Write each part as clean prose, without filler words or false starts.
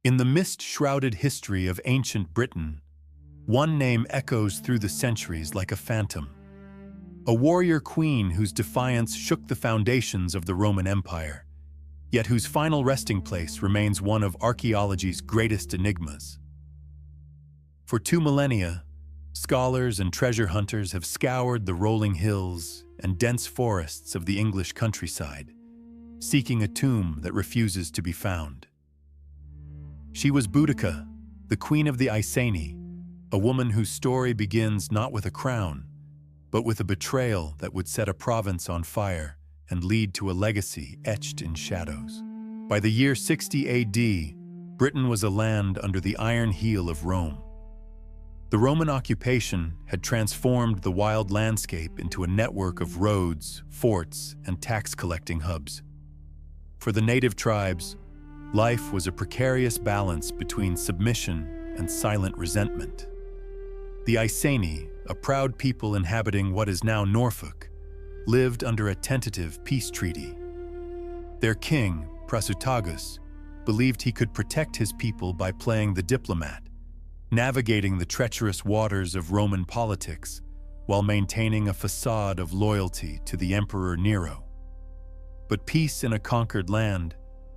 In the mist-shrouded history of ancient Britain, one name echoes through the centuries like a phantom. A warrior queen whose defiance shook the foundations of the Roman Empire, yet whose final resting place remains one of archaeology's greatest enigmas. For 2 millennia, scholars and treasure hunters have scoured the rolling hills and dense forests of the English countryside, seeking a tomb that refuses to be found. She was Boudica, the queen of the Iceni, a woman whose story begins not with a crown, but with a betrayal that would set a province on fire and lead to a legacy etched in shadows. By the year 60 AD, Britain was a land under the iron heel of Rome. The Roman occupation had transformed the wild landscape into a network of roads, forts, and tax-collecting hubs. For the native tribes, life was a precarious balance between submission and silent resentment. The Iceni, a proud people inhabiting what is now Norfolk, lived under a tentative peace treaty. Their king, Prasutagus, believed he could protect his people by playing the diplomat, navigating the treacherous waters of Roman politics while maintaining a facade of loyalty to the Emperor Nero. But peace in a conquered land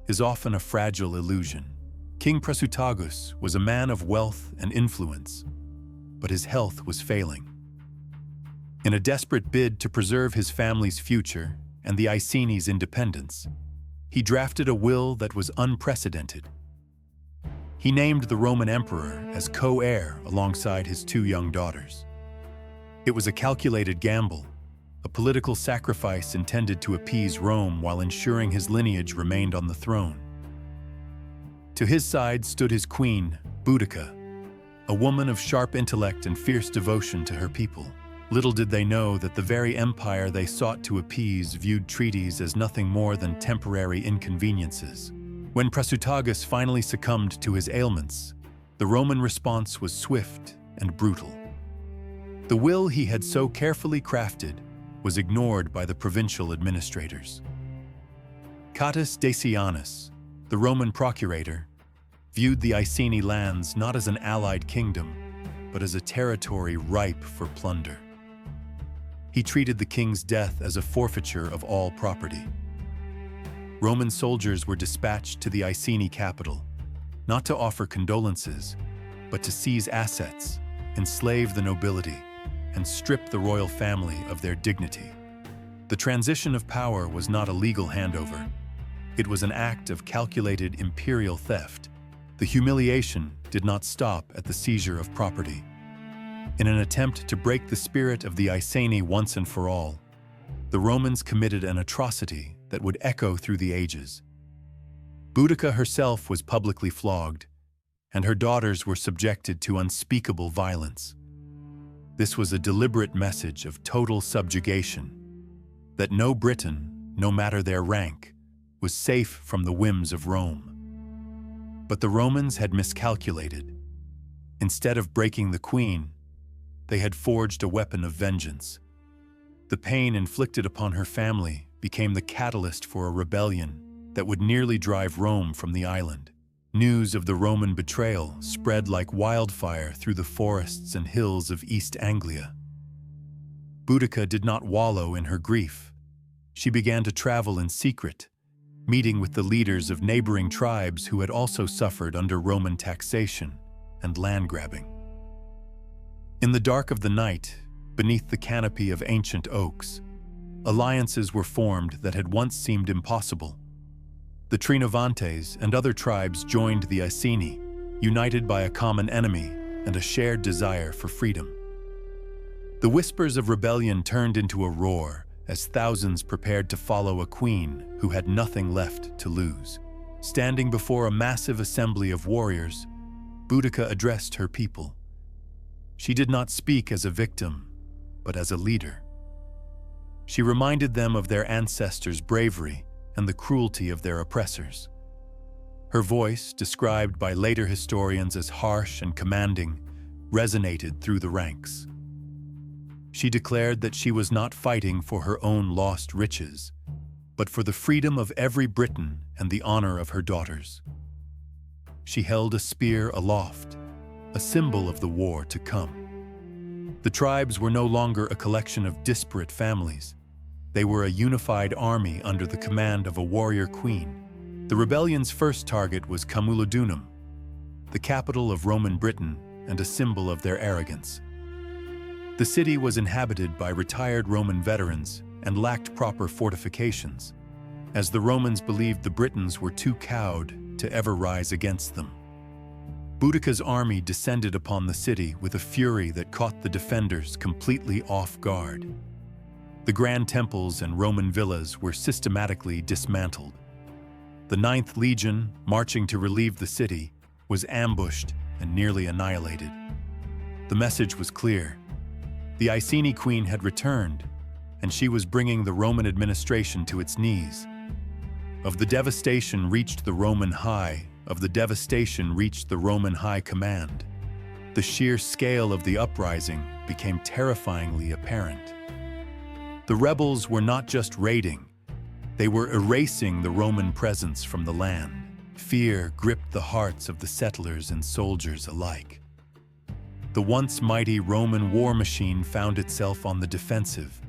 is often a fragile illusion. King Prasutagus was a man of wealth and influence, but his health was failing. In a desperate bid to preserve his family's future and the Iceni's independence, he drafted a will that was unprecedented. He named the Roman emperor as co-heir alongside his 2 young daughters. It was a calculated gamble, a political sacrifice intended to appease Rome while ensuring his lineage remained on the throne. To his side stood his queen, Boudica, a woman of sharp intellect and fierce devotion to her people. Little did they know that the very empire they sought to appease viewed treaties as nothing more than temporary inconveniences. When Prasutagus finally succumbed to his ailments, the Roman response was swift and brutal. The will he had so carefully crafted was ignored by the provincial administrators. Catius Decianus, the Roman procurator, viewed the Iceni lands not as an allied kingdom, but as a territory ripe for plunder. He treated the king's death as a forfeiture of all property. Roman soldiers were dispatched to the Iceni capital, not to offer condolences, but to seize assets, enslave the nobility, and strip the royal family of their dignity. The transition of power was not a legal handover. It was an act of calculated imperial theft. The humiliation did not stop at the seizure of property. In an attempt to break the spirit of the Iceni once and for all, the Romans committed an atrocity that would echo through the ages. Boudica herself was publicly flogged, and her daughters were subjected to unspeakable violence. This was a deliberate message of total subjugation, that no Briton, no matter their rank, was safe from the whims of Rome. But the Romans had miscalculated. Instead of breaking the queen, they had forged a weapon of vengeance. The pain inflicted upon her family became the catalyst for a rebellion that would nearly drive Rome from the island. News of the Roman betrayal spread like wildfire through the forests and hills of East Anglia. Boudica did not wallow in her grief. She began to travel in secret, meeting with the leaders of neighboring tribes who had also suffered under Roman taxation and land grabbing. In the dark of the night, beneath the canopy of ancient oaks, alliances were formed that had once seemed impossible. The Trinovantes and other tribes joined the Iceni, united by a common enemy and a shared desire for freedom. The whispers of rebellion turned into a roar as thousands prepared to follow a queen who had nothing left to lose. Standing before a massive assembly of warriors, Boudica addressed her people. She did not speak as a victim, but as a leader. She reminded them of their ancestors' bravery and the cruelty of their oppressors. Her voice, described by later historians as harsh and commanding, resonated through the ranks. She declared that she was not fighting for her own lost riches, but for the freedom of every Briton and the honor of her daughters. she held a spear aloft, a symbol of the war to come. The tribes were no longer a collection of disparate families. They were a unified army under the command of a warrior queen. The rebellion's first target was Camulodunum, the capital of Roman Britain and a symbol of their arrogance. The city was inhabited by retired Roman veterans and lacked proper fortifications, as the Romans believed the Britons were too cowed to ever rise against them. Boudica's army descended upon the city with a fury that caught the defenders completely off guard. The grand temples and Roman villas were systematically dismantled. The 9th Legion, marching to relieve the city, was ambushed and nearly annihilated. The message was clear. The Iceni queen had returned, and she was bringing the Roman administration to its knees. Of the devastation reached the Roman High Command. The sheer scale of the uprising became terrifyingly apparent. The rebels were not just raiding, they were erasing the Roman presence from the land. Fear gripped the hearts of the settlers and soldiers alike. The once mighty Roman war machine found itself on the defensive,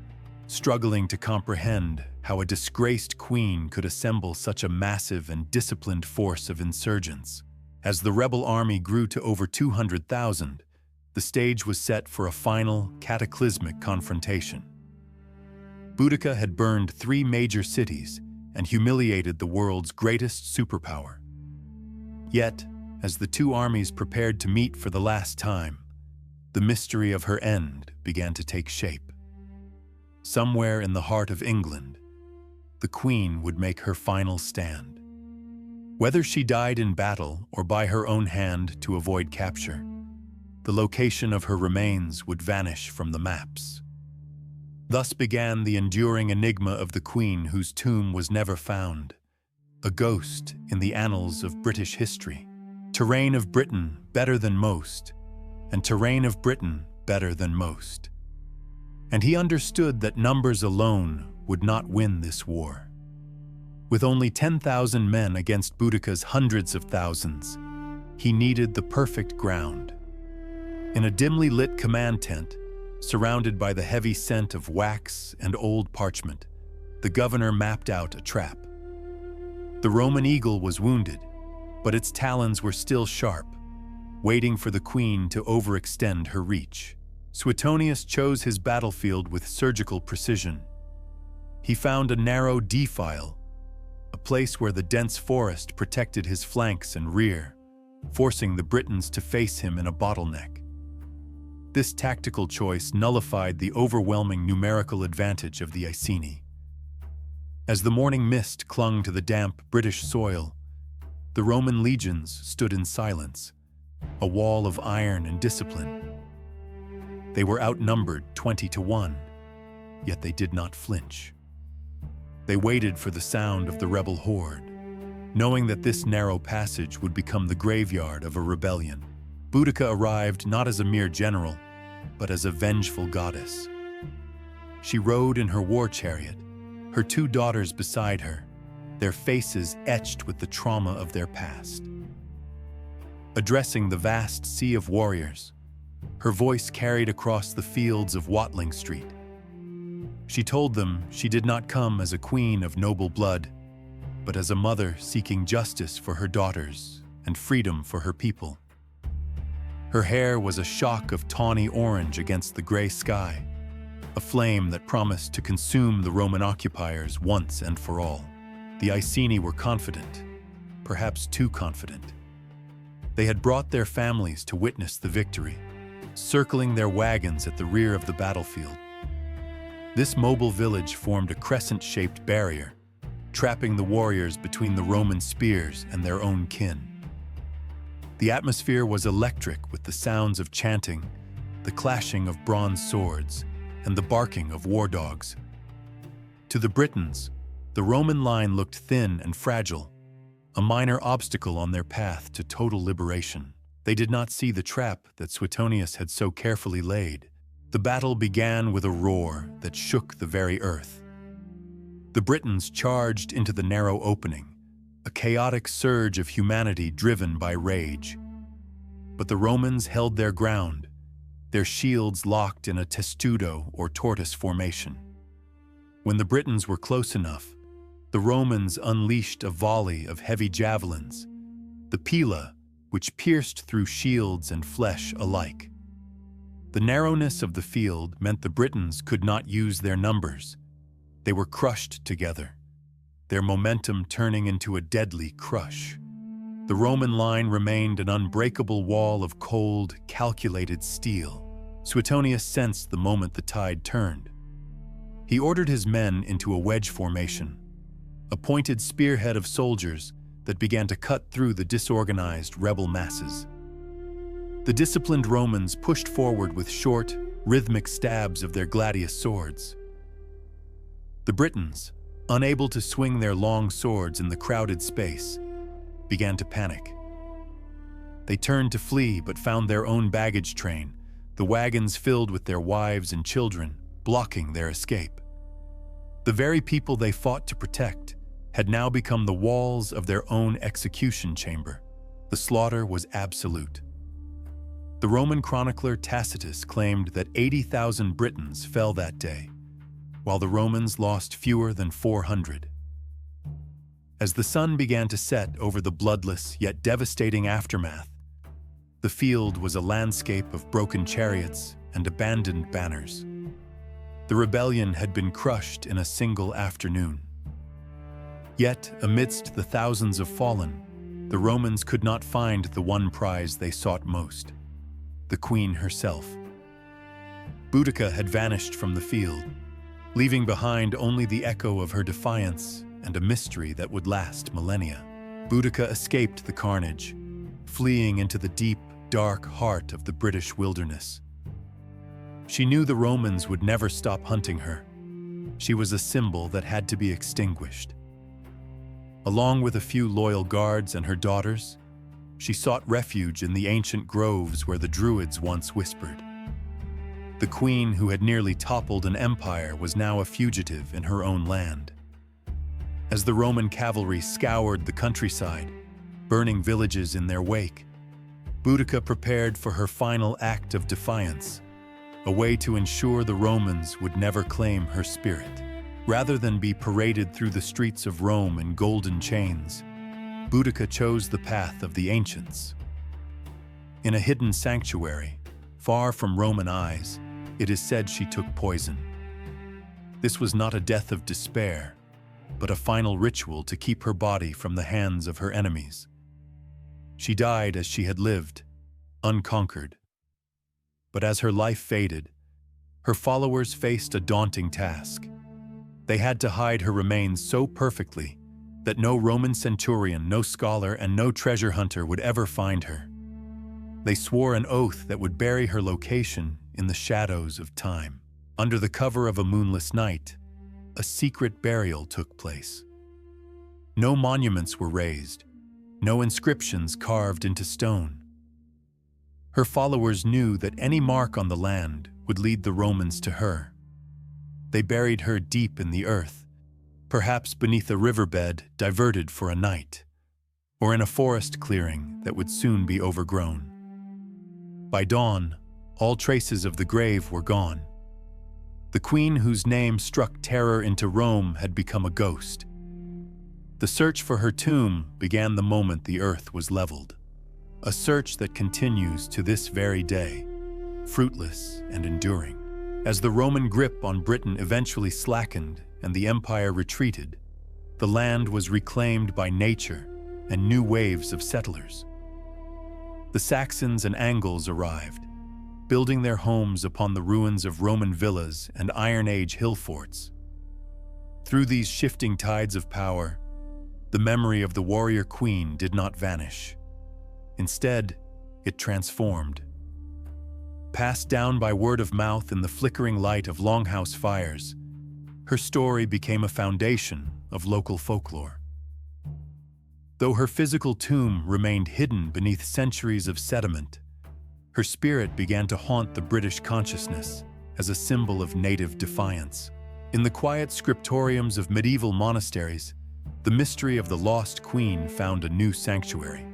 struggling to comprehend how a disgraced queen could assemble such a massive and disciplined force of insurgents. As the rebel army grew to over 200,000, the stage was set for a final, cataclysmic confrontation. Boudica had burned 3 major cities and humiliated the world's greatest superpower. Yet, as the two armies prepared to meet for the last time, the mystery of her end began to take shape. Somewhere in the heart of England, the Queen would make her final stand. Whether she died in battle or by her own hand to avoid capture, the location of her remains would vanish from the maps. Thus began the enduring enigma of the Queen whose tomb was never found, a ghost in the annals of British history. To reign of Britain better than most, and to reign of Britain better than most. And he understood that numbers alone would not win this war. With only 10,000 men against Boudica's hundreds of thousands, he needed the perfect ground. In a dimly lit command tent, surrounded by the heavy scent of wax and old parchment, the governor mapped out a trap. The Roman eagle was wounded, but its talons were still sharp, waiting for the Queen to overextend her reach. Suetonius chose his battlefield with surgical precision. He found a narrow defile, a place where the dense forest protected his flanks and rear, forcing the Britons to face him in a bottleneck. This tactical choice nullified the overwhelming numerical advantage of the Iceni. As the morning mist clung to the damp British soil, the Roman legions stood in silence, a wall of iron and discipline. They were outnumbered 20-1, yet they did not flinch. They waited for the sound of the rebel horde, knowing that this narrow passage would become the graveyard of a rebellion. Boudica arrived not as a mere general, but as a vengeful goddess. She rode in her war chariot, her 2 daughters beside her, their faces etched with the trauma of their past. Addressing the vast sea of warriors, her voice carried across the fields of Watling Street. She told them she did not come as a queen of noble blood, but as a mother seeking justice for her daughters and freedom for her people. Her hair was a shock of tawny orange against the gray sky, a flame that promised to consume the Roman occupiers once and for all. The Iceni were confident, perhaps too confident. They had brought their families to witness the victory, circling their wagons at the rear of the battlefield. This mobile village formed a crescent-shaped barrier, trapping the warriors between the Roman spears and their own kin. The atmosphere was electric with the sounds of chanting, the clashing of bronze swords, and the barking of war dogs. To the Britons, the Roman line looked thin and fragile, a minor obstacle on their path to total liberation. They did not see the trap that Suetonius had so carefully laid. The battle began with a roar that shook the very earth. The Britons charged into the narrow opening, a chaotic surge of humanity driven by rage. But the Romans held their ground, their shields locked in a testudo or tortoise formation. When the Britons were close enough, the Romans unleashed a volley of heavy javelins, the pila, which pierced through shields and flesh alike. The narrowness of the field meant the Britons could not use their numbers. They were crushed together, their momentum turning into a deadly crush. The Roman line remained an unbreakable wall of cold, calculated steel. Suetonius sensed the moment the tide turned. He ordered his men into a wedge formation, a pointed spearhead of soldiers that began to cut through the disorganized rebel masses. The disciplined Romans pushed forward with short, rhythmic stabs of their gladius swords. The Britons, unable to swing their long swords in the crowded space, began to panic. They turned to flee but found their own baggage train, the wagons filled with their wives and children, blocking their escape. The very people they fought to protect had now become the walls of their own execution chamber. The slaughter was absolute. The Roman chronicler Tacitus claimed that 80,000 Britons fell that day, while the Romans lost fewer than 400. As the sun began to set over the bloodless yet devastating aftermath, the field was a landscape of broken chariots and abandoned banners. The rebellion had been crushed in a single afternoon. Yet, amidst the thousands of fallen, the Romans could not find the one prize they sought most: the queen herself. Boudica had vanished from the field, leaving behind only the echo of her defiance and a mystery that would last millennia. Boudica escaped the carnage, fleeing into the deep, dark heart of the British wilderness. She knew the Romans would never stop hunting her. She was a symbol that had to be extinguished. Along with a few loyal guards and her daughters, she sought refuge in the ancient groves where the Druids once whispered. The queen who had nearly toppled an empire was now a fugitive in her own land. As the Roman cavalry scoured the countryside, burning villages in their wake, Boudica prepared for her final act of defiance, a way to ensure the Romans would never claim her spirit. Rather than be paraded through the streets of Rome in golden chains, Boudica chose the path of the ancients. In a hidden sanctuary, far from Roman eyes, it is said she took poison. This was not a death of despair, but a final ritual to keep her body from the hands of her enemies. She died as she had lived, unconquered. But as her life faded, her followers faced a daunting task. They had to hide her remains so perfectly that no Roman centurion, no scholar, and no treasure hunter would ever find her. They swore an oath that would bury her location in the shadows of time. Under the cover of a moonless night, a secret burial took place. No monuments were raised, no inscriptions carved into stone. Her followers knew that any mark on the land would lead the Romans to her. They buried her deep in the earth, perhaps beneath a riverbed diverted for a night, or in a forest clearing that would soon be overgrown. By dawn, all traces of the grave were gone. The queen whose name struck terror into Rome had become a ghost. The search for her tomb began the moment the earth was leveled, a search that continues to this very day, fruitless and enduring. As the Roman grip on Britain eventually slackened and the empire retreated, the land was reclaimed by nature and new waves of settlers. The Saxons and Angles arrived, building their homes upon the ruins of Roman villas and Iron Age hill forts. Through these shifting tides of power, the memory of the warrior queen did not vanish. Instead, it transformed. Passed down by word of mouth in the flickering light of longhouse fires, her story became a foundation of local folklore. Though her physical tomb remained hidden beneath centuries of sediment, her spirit began to haunt the British consciousness as a symbol of native defiance. In the quiet scriptoriums of medieval monasteries, the mystery of the lost queen found a new sanctuary.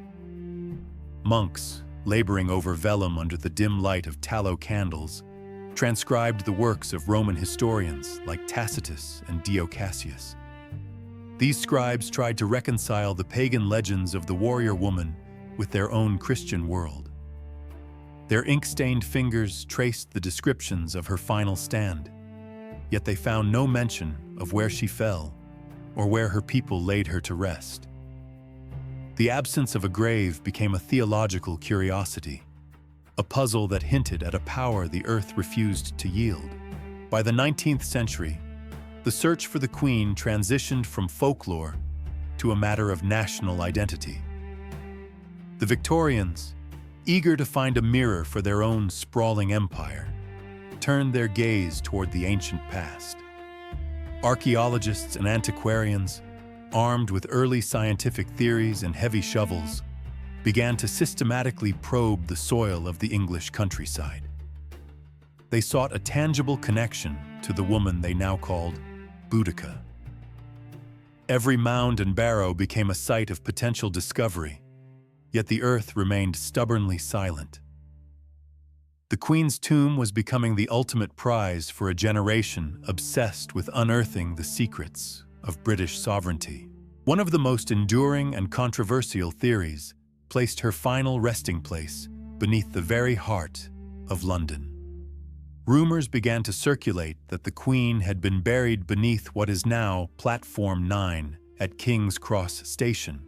Monks, laboring over vellum under the dim light of tallow candles, transcribed the works of Roman historians like Tacitus and Dio Cassius. These scribes tried to reconcile the pagan legends of the warrior woman with their own Christian world. Their ink-stained fingers traced the descriptions of her final stand, yet they found no mention of where she fell or where her people laid her to rest. The absence of a grave became a theological curiosity, a puzzle that hinted at a power the earth refused to yield. By the 19th century, the search for the queen transitioned from folklore to a matter of national identity. The Victorians, eager to find a mirror for their own sprawling empire, turned their gaze toward the ancient past. Archaeologists and antiquarians, armed with early scientific theories and heavy shovels, began to systematically probe the soil of the English countryside. They sought a tangible connection to the woman they now called Boudica. Every mound and barrow became a site of potential discovery, yet the earth remained stubbornly silent. The Queen's tomb was becoming the ultimate prize for a generation obsessed with unearthing the secrets of British sovereignty. One of the most enduring and controversial theories placed her final resting place beneath the very heart of London. Rumors began to circulate that the Queen had been buried beneath what is now Platform 9 at King's Cross Station.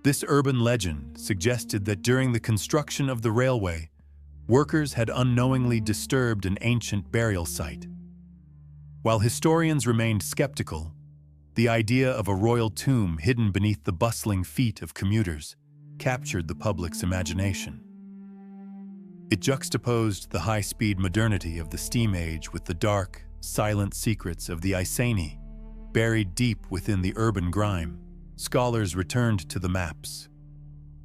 This urban legend suggested that during the construction of the railway, workers had unknowingly disturbed an ancient burial site. While historians remained skeptical, the idea of a royal tomb hidden beneath the bustling feet of commuters captured the public's imagination. It juxtaposed the high-speed modernity of the steam age with the dark, silent secrets of the Iceni, buried deep within the urban grime. Scholars returned to the maps,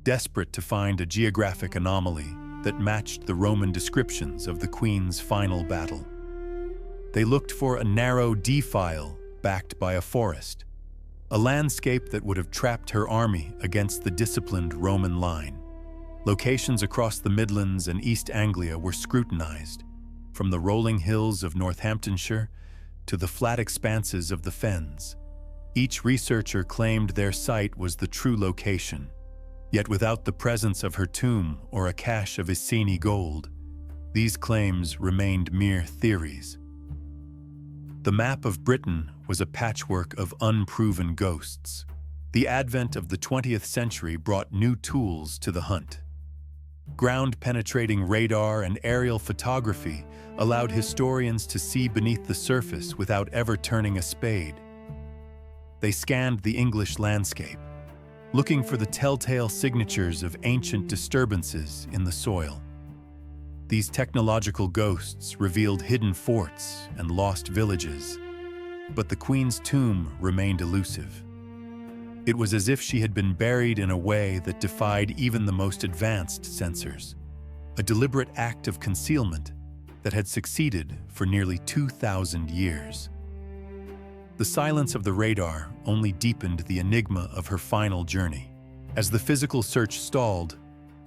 desperate to find a geographic anomaly that matched the Roman descriptions of the Queen's final battle. They looked for a narrow defile backed by a forest, a landscape that would have trapped her army against the disciplined Roman line. Locations across the Midlands and East Anglia were scrutinized, from the rolling hills of Northamptonshire to the flat expanses of the fens. Each researcher claimed their site was the true location, yet without the presence of her tomb or a cache of Iceni gold, these claims remained mere theories. The map of Britain was a patchwork of unproven ghosts. The advent of the 20th century brought new tools to the hunt. Ground-penetrating radar and aerial photography allowed historians to see beneath the surface without ever turning a spade. They scanned the English landscape, looking for the telltale signatures of ancient disturbances in the soil. These technological ghosts revealed hidden forts and lost villages, but the Queen's tomb remained elusive. It was as if she had been buried in a way that defied even the most advanced sensors, a deliberate act of concealment that had succeeded for nearly 2,000 years. The silence of the radar only deepened the enigma of her final journey. As the physical search stalled,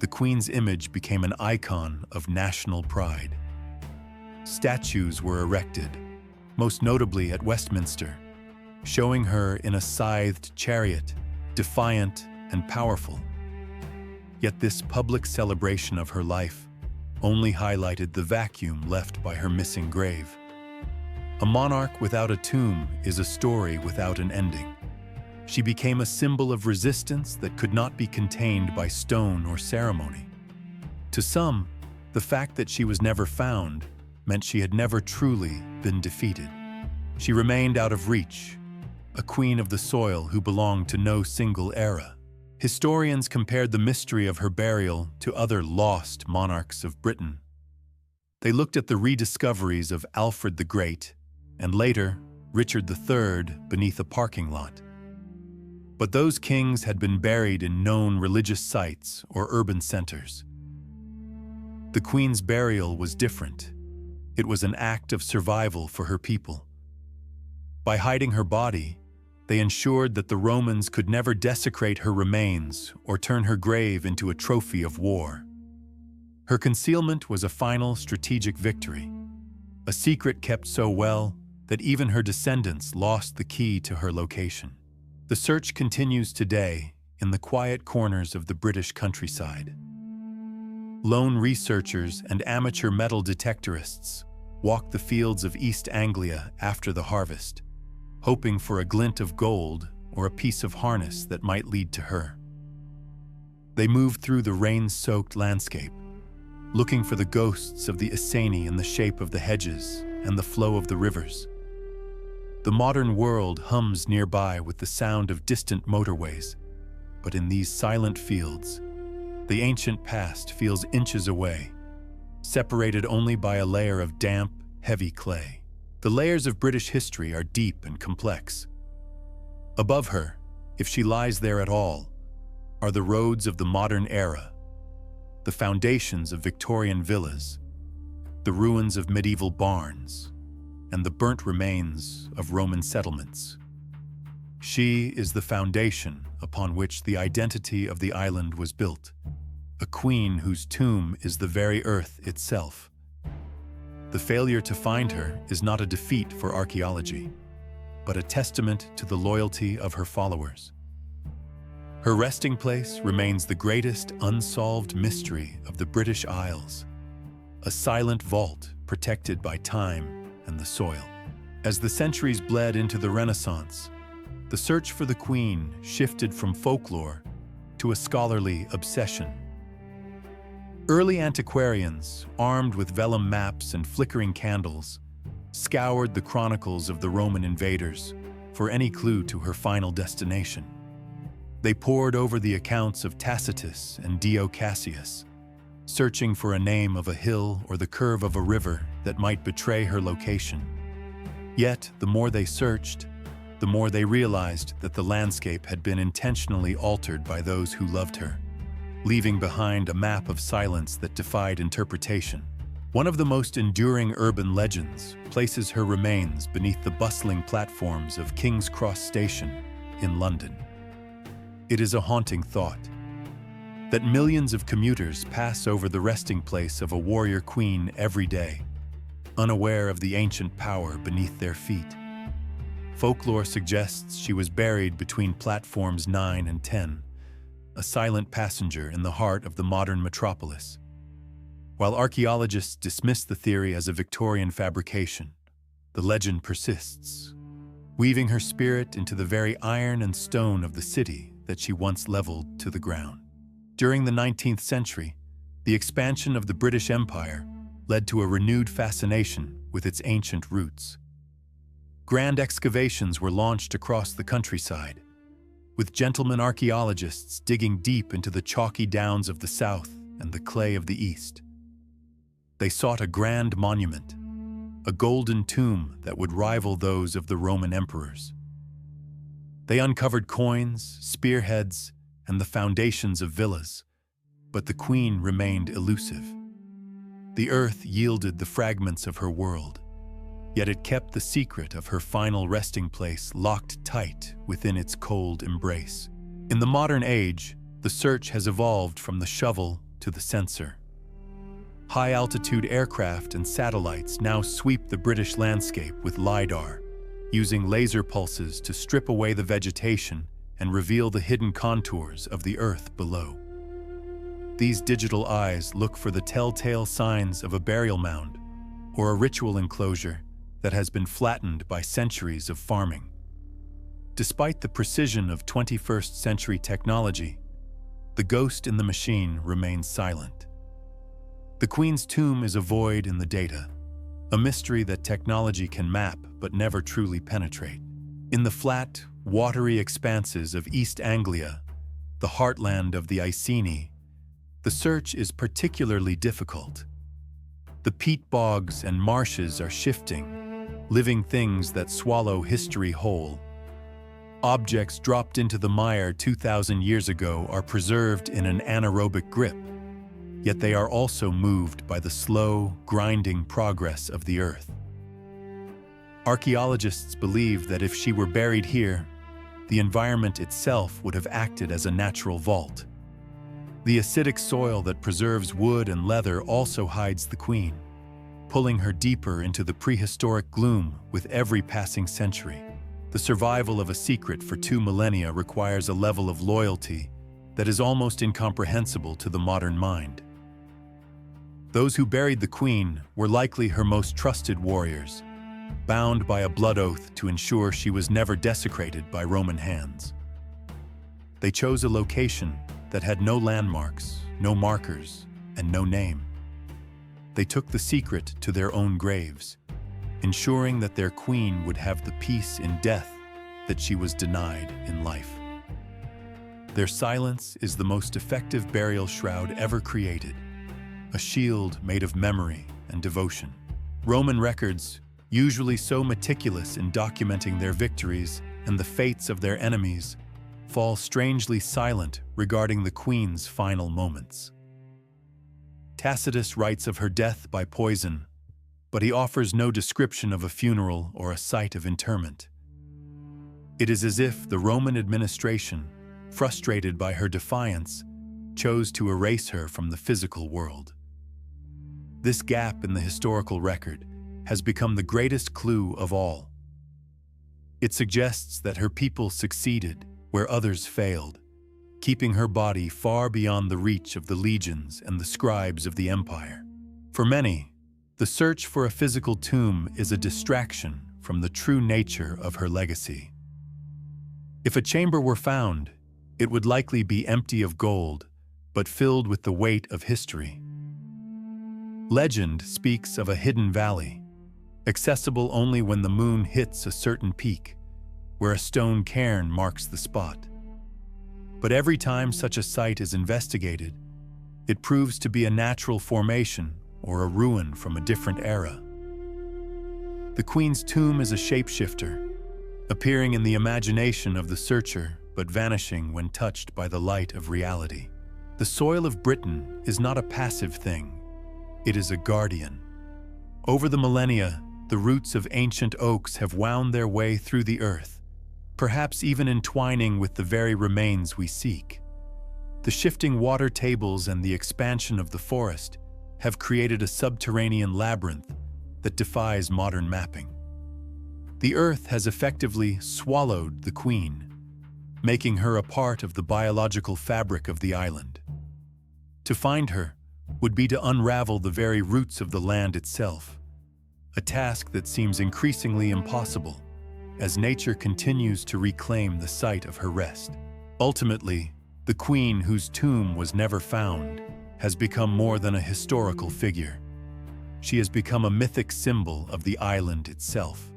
the Queen's image became an icon of national pride. Statues were erected, most notably at Westminster, showing her in a scythed chariot, defiant and powerful. Yet this public celebration of her life only highlighted the vacuum left by her missing grave. A monarch without a tomb is a story without an ending. She became a symbol of resistance that could not be contained by stone or ceremony. To some, the fact that she was never found meant she had never truly been defeated. She remained out of reach, a queen of the soil who belonged to no single era. Historians compared the mystery of her burial to other lost monarchs of Britain. They looked at the rediscoveries of Alfred the Great and later Richard III beneath a parking lot. But those kings had been buried in known religious sites or urban centers. The Queen's burial was different. It was an act of survival for her people. By hiding her body, They ensured that the Romans could never desecrate her remains or turn her grave into a trophy of war. Her concealment was a final strategic victory, a secret kept so well that even her descendants lost the key to her location. The search continues today in the quiet corners of the British countryside. Lone researchers and amateur metal detectorists walk the fields of East Anglia after the harvest, hoping for a glint of gold or a piece of harness that might lead to her. They move through the rain-soaked landscape, looking for the ghosts of the Iceni in the shape of the hedges and the flow of the rivers. The modern world hums nearby with the sound of distant motorways, but in these silent fields, the ancient past feels inches away, separated only by a layer of damp, heavy clay. The layers of British history are deep and complex. Above her, if she lies there at all, are the roads of the modern era, the foundations of Victorian villas, the ruins of medieval barns, and the burnt remains of Roman settlements. She is the foundation upon which the identity of the island was built, a queen whose tomb is the very earth itself. The failure to find her is not a defeat for archaeology, but a testament to the loyalty of her followers. Her resting place remains the greatest unsolved mystery of the British Isles, a silent vault protected by time and the soil. As the centuries bled into the Renaissance, the search for the queen shifted from folklore to a scholarly obsession. Early antiquarians, armed with vellum maps and flickering candles, scoured the chronicles of the Roman invaders for any clue to her final destination. They pored over the accounts of Tacitus and Dio Cassius, searching for a name of a hill or the curve of a river that might betray her location. Yet, the more they searched, the more they realized that the landscape had been intentionally altered by those who loved her, leaving behind a map of silence that defied interpretation. One of the most enduring urban legends places her remains beneath the bustling platforms of King's Cross Station in London. It is a haunting thought that millions of commuters pass over the resting place of a warrior queen every day, unaware of the ancient power beneath their feet. Folklore suggests she was buried between platforms 9 and 10, a silent passenger in the heart of the modern metropolis. While archaeologists dismiss the theory as a Victorian fabrication, the legend persists, weaving her spirit into the very iron and stone of the city that she once leveled to the ground. During the 19th century, the expansion of the British Empire led to a renewed fascination with its ancient roots. Grand excavations were launched across the countryside, with gentlemen archaeologists digging deep into the chalky downs of the south and the clay of the east. They sought a grand monument, a golden tomb that would rival those of the Roman emperors. They uncovered coins, spearheads, and the foundations of villas, but the queen remained elusive. The earth yielded the fragments of her world, yet it kept the secret of her final resting place locked tight within its cold embrace. In the modern age, the search has evolved from the shovel to the sensor. High-altitude aircraft and satellites now sweep the British landscape with LiDAR, using laser pulses to strip away the vegetation and reveal the hidden contours of the earth below. These digital eyes look for the telltale signs of a burial mound or a ritual enclosure that has been flattened by centuries of farming. Despite the precision of 21st century technology, the ghost in the machine remains silent. The Queen's tomb is a void in the data, a mystery that technology can map but never truly penetrate. In the flat, watery expanses of East Anglia, the heartland of the Iceni, the search is particularly difficult. The peat bogs and marshes are shifting, living things that swallow history whole. Objects dropped into the mire 2,000 years ago are preserved in an anaerobic grip, yet they are also moved by the slow, grinding progress of the earth. Archaeologists believe that if she were buried here, the environment itself would have acted as a natural vault. The acidic soil that preserves wood and leather also hides the queen, pulling her deeper into the prehistoric gloom with every passing century. The survival of a secret for 2 millennia requires a level of loyalty that is almost incomprehensible to the modern mind. Those who buried the queen were likely her most trusted warriors, bound by a blood oath to ensure she was never desecrated by Roman hands. They chose a location that had no landmarks, no markers, and no name. They took the secret to their own graves, ensuring that their queen would have the peace in death that she was denied in life. Their silence is the most effective burial shroud ever created, a shield made of memory and devotion. Roman records, usually so meticulous in documenting their victories and the fates of their enemies, fall strangely silent regarding the queen's final moments. Tacitus writes of her death by poison, but he offers no description of a funeral or a site of interment. It is as if the Roman administration, frustrated by her defiance, chose to erase her from the physical world. This gap in the historical record has become the greatest clue of all. It suggests that her people succeeded where others failed, keeping her body far beyond the reach of the legions and the scribes of the empire. For many, the search for a physical tomb is a distraction from the true nature of her legacy. If a chamber were found, it would likely be empty of gold, but filled with the weight of history. Legend speaks of a hidden valley, accessible only when the moon hits a certain peak, where a stone cairn marks the spot. But every time such a site is investigated, it proves to be a natural formation or a ruin from a different era. The queen's tomb is a shapeshifter, appearing in the imagination of the searcher but vanishing when touched by the light of reality. The soil of Britain is not a passive thing, it is a guardian. Over the millennia, the roots of ancient oaks have wound their way through the earth, perhaps even entwining with the very remains we seek. The shifting water tables and the expansion of the forest have created a subterranean labyrinth that defies modern mapping. The earth has effectively swallowed the queen, making her a part of the biological fabric of the island. To find her would be to unravel the very roots of the land itself, a task that seems increasingly impossible as nature continues to reclaim the site of her rest. Ultimately, the queen whose tomb was never found has become more than a historical figure. She has become a mythic symbol of the island itself.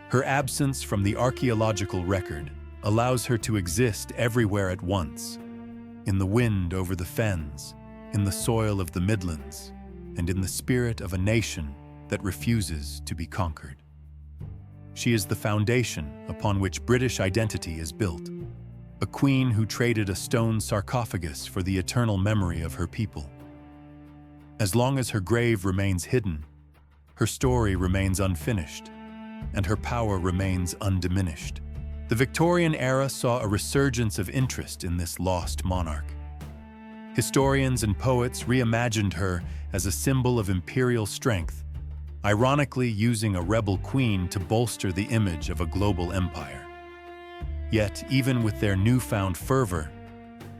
Her absence from the archaeological record allows her to exist everywhere at once, in the wind over the fens, in the soil of the Midlands, and in the spirit of a nation that refuses to be conquered. She is the foundation upon which British identity is built, a queen who traded a stone sarcophagus for the eternal memory of her people. As long as her grave remains hidden, her story remains unfinished, and her power remains undiminished. The Victorian era saw a resurgence of interest in this lost monarch. Historians and poets reimagined her as a symbol of imperial strength, ironically using a rebel queen to bolster the image of a global empire. Yet, even with their newfound fervor,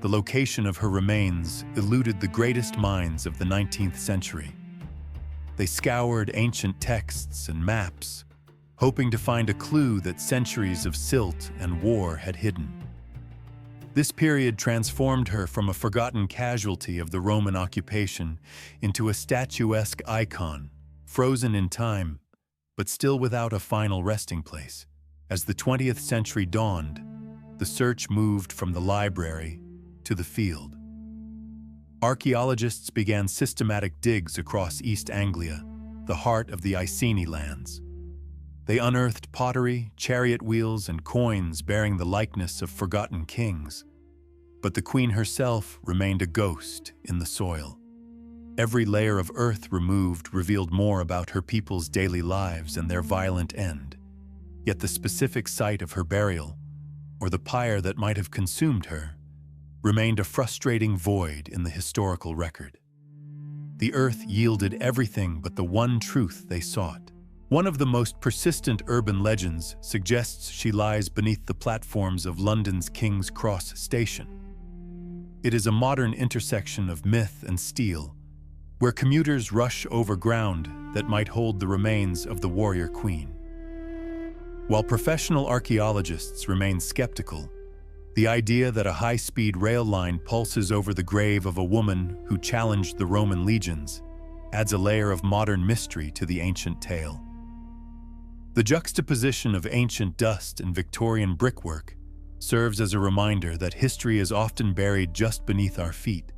the location of her remains eluded the greatest minds of the 19th century. They scoured ancient texts and maps, hoping to find a clue that centuries of silt and war had hidden. This period transformed her from a forgotten casualty of the Roman occupation into a statuesque icon, frozen in time, but still without a final resting place. As the 20th century dawned, the search moved from the library to the field. Archaeologists began systematic digs across East Anglia, the heart of the Iceni lands. They unearthed pottery, chariot wheels, and coins bearing the likeness of forgotten kings. But the queen herself remained a ghost in the soil. Every layer of earth removed revealed more about her people's daily lives and their violent end. Yet the specific site of her burial, or the pyre that might have consumed her, remained a frustrating void in the historical record. The earth yielded everything but the one truth they sought. One of the most persistent urban legends suggests she lies beneath the platforms of London's King's Cross station. It is a modern intersection of myth and steel, where commuters rush over ground that might hold the remains of the warrior queen. While professional archaeologists remain skeptical, the idea that a high-speed rail line pulses over the grave of a woman who challenged the Roman legions adds a layer of modern mystery to the ancient tale. The juxtaposition of ancient dust and Victorian brickwork serves as a reminder that history is often buried just beneath our feet,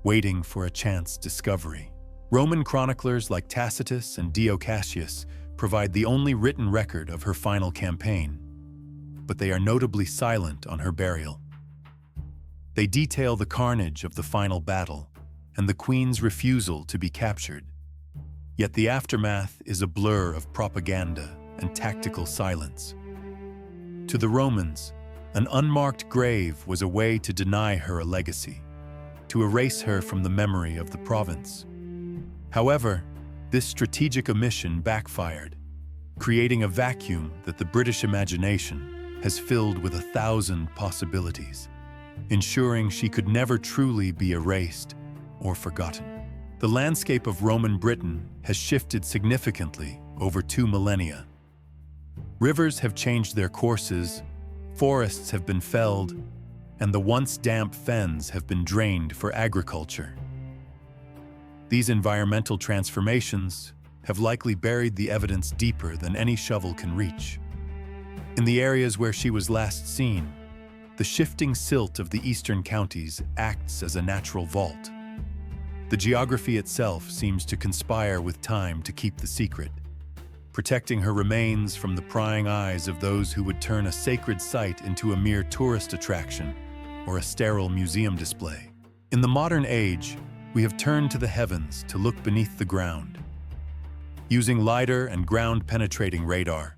waiting for a chance discovery. Roman chroniclers like Tacitus and Dio Cassius provide the only written record of her final campaign, but they are notably silent on her burial. They detail the carnage of the final battle and the queen's refusal to be captured. Yet the aftermath is a blur of propaganda and tactical silence. To the Romans, an unmarked grave was a way to deny her a legacy, to erase her from the memory of the province. However, this strategic omission backfired, creating a vacuum that the British imagination has filled with 1,000 possibilities, ensuring she could never truly be erased or forgotten. The landscape of Roman Britain has shifted significantly over 2 millennia. Rivers have changed their courses, forests have been felled, and the once damp fens have been drained for agriculture. These environmental transformations have likely buried the evidence deeper than any shovel can reach. In the areas where she was last seen, the shifting silt of the eastern counties acts as a natural vault. The geography itself seems to conspire with time to keep the secret, protecting her remains from the prying eyes of those who would turn a sacred site into a mere tourist attraction or a sterile museum display. In the modern age, we have turned to the heavens to look beneath the ground. Using LiDAR and ground-penetrating radar,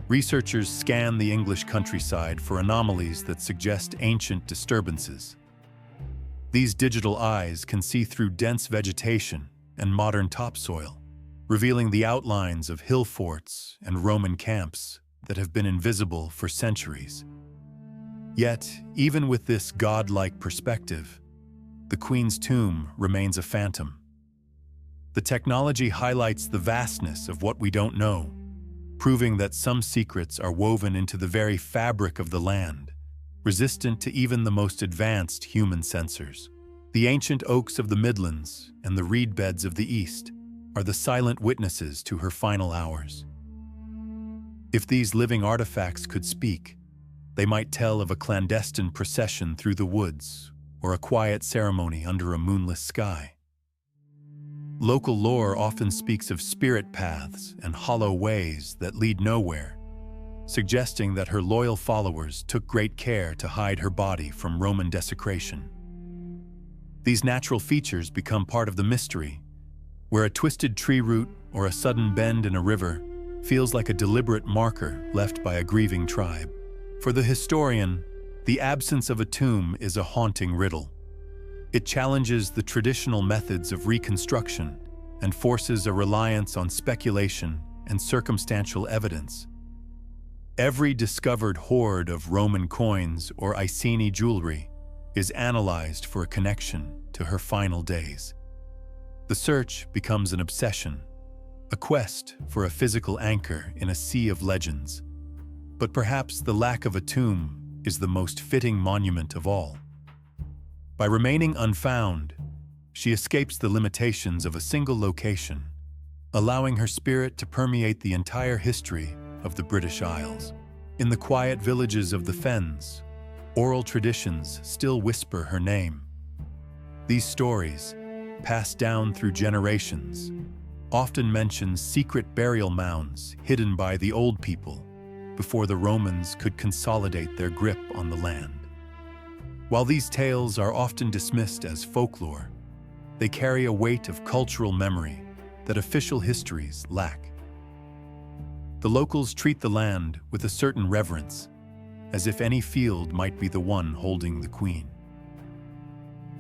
researchers scan the English countryside for anomalies that suggest ancient disturbances. These digital eyes can see through dense vegetation and modern topsoil, revealing the outlines of hill forts and Roman camps that have been invisible for centuries. Yet, even with this godlike perspective, the Queen's tomb remains a phantom. The technology highlights the vastness of what we don't know, proving that some secrets are woven into the very fabric of the land, resistant to even the most advanced human sensors. The ancient oaks of the Midlands and the reed beds of the East are the silent witnesses to her final hours. If these living artifacts could speak, they might tell of a clandestine procession through the woods or a quiet ceremony under a moonless sky. Local lore often speaks of spirit paths and hollow ways that lead nowhere, suggesting that her loyal followers took great care to hide her body from Roman desecration. These natural features become part of the mystery, where a twisted tree root or a sudden bend in a river feels like a deliberate marker left by a grieving tribe. For the historian, the absence of a tomb is a haunting riddle. It challenges the traditional methods of reconstruction and forces a reliance on speculation and circumstantial evidence. Every discovered hoard of Roman coins or Iceni jewelry is analyzed for a connection to her final days. The search becomes an obsession, a quest for a physical anchor in a sea of legends. But perhaps the lack of a tomb is the most fitting monument of all. By remaining unfound, she escapes the limitations of a single location, allowing her spirit to permeate the entire history of the British Isles. In the quiet villages of the Fens, oral traditions still whisper her name. These stories, passed down through generations, often mention secret burial mounds hidden by the old people before the Romans could consolidate their grip on the land. While these tales are often dismissed as folklore, they carry a weight of cultural memory that official histories lack. The locals treat the land with a certain reverence, as if any field might be the one holding the queen.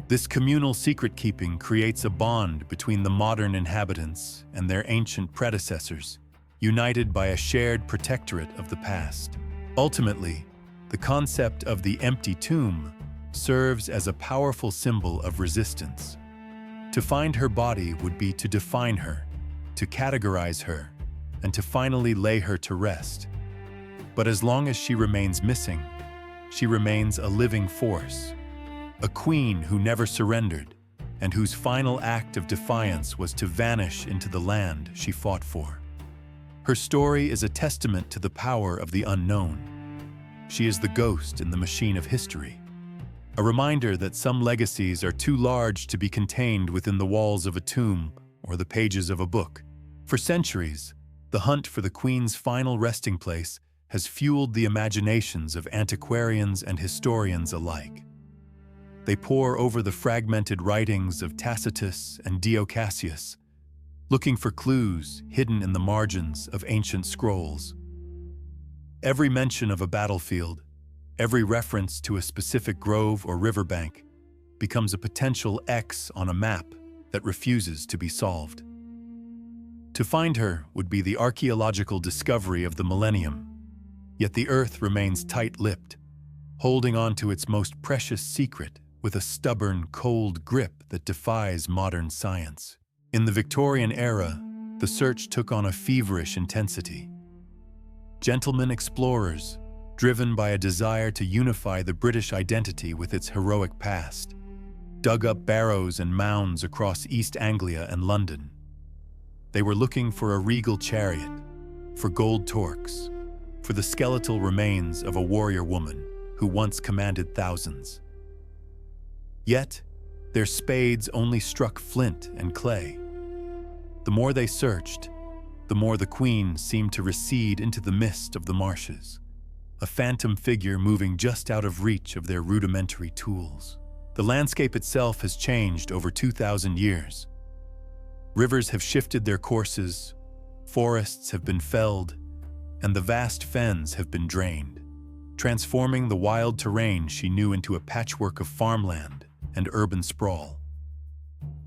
This communal secret-keeping creates a bond between the modern inhabitants and their ancient predecessors, united by a shared protectorate of the past. Ultimately, the concept of the empty tomb serves as a powerful symbol of resistance. To find her body would be to define her, to categorize her, and to finally lay her to rest. But as long as she remains missing, she remains a living force, a queen who never surrendered and whose final act of defiance was to vanish into the land she fought for. Her story is a testament to the power of the unknown. She is the ghost in the machine of history, a reminder that some legacies are too large to be contained within the walls of a tomb or the pages of a book. For centuries, the hunt for the queen's final resting place has fueled the imaginations of antiquarians and historians alike. They pore over the fragmented writings of Tacitus and Dio Cassius, looking for clues hidden in the margins of ancient scrolls. Every mention of a battlefield, every reference to a specific grove or riverbank, becomes a potential X on a map that refuses to be solved. To find her would be the archaeological discovery of the millennium, yet the Earth remains tight-lipped, holding on to its most precious secret with a stubborn, cold grip that defies modern science. In the Victorian era, the search took on a feverish intensity. Gentlemen explorers, driven by a desire to unify the British identity with its heroic past, dug up barrows and mounds across East Anglia and London. They were looking for a regal chariot, for gold torques, for the skeletal remains of a warrior woman who once commanded thousands. Yet, their spades only struck flint and clay. The more they searched, the more the queen seemed to recede into the mist of the marshes, a phantom figure moving just out of reach of their rudimentary tools. The landscape itself has changed over 2,000 years. Rivers have shifted their courses, forests have been felled, and the vast fens have been drained, transforming the wild terrain she knew into a patchwork of farmland and urban sprawl.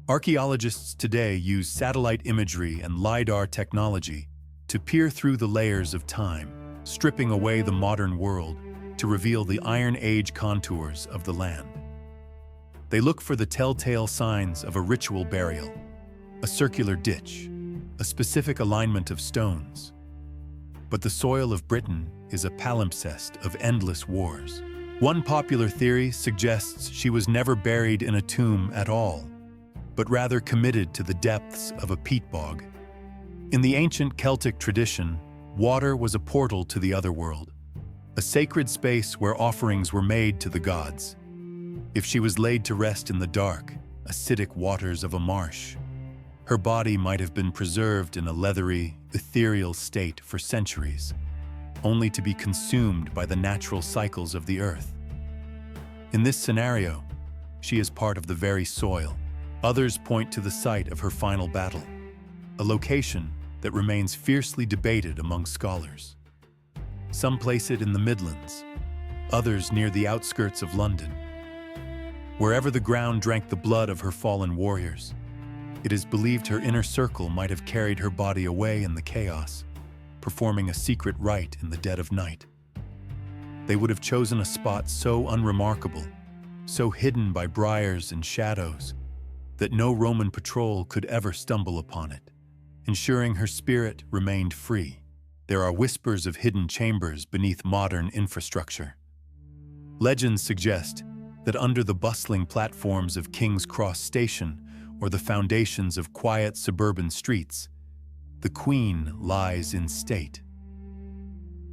Archaeologists today use satellite imagery and LiDAR technology to peer through the layers of time, stripping away the modern world to reveal the Iron Age contours of the land. They look for the telltale signs of a ritual burial, a circular ditch, a specific alignment of stones. But the soil of Britain is a palimpsest of endless wars. One popular theory suggests she was never buried in a tomb at all, but rather committed to the depths of a peat bog. In the ancient Celtic tradition, water was a portal to the otherworld, a sacred space where offerings were made to the gods. If she was laid to rest in the dark, acidic waters of a marsh, her body might have been preserved in a leathery, ethereal state for centuries, only to be consumed by the natural cycles of the earth. In this scenario, she is part of the very soil. Others point to the site of her final battle, a location that remains fiercely debated among scholars. Some place it in the Midlands, others near the outskirts of London. Wherever the ground drank the blood of her fallen warriors, it is believed her inner circle might have carried her body away in the chaos, performing a secret rite in the dead of night. They would have chosen a spot so unremarkable, so hidden by briars and shadows, that no Roman patrol could ever stumble upon it, ensuring her spirit remained free. There are whispers of hidden chambers beneath modern infrastructure. Legends suggest that under the bustling platforms of King's Cross Station or the foundations of quiet suburban streets, the Queen lies in state.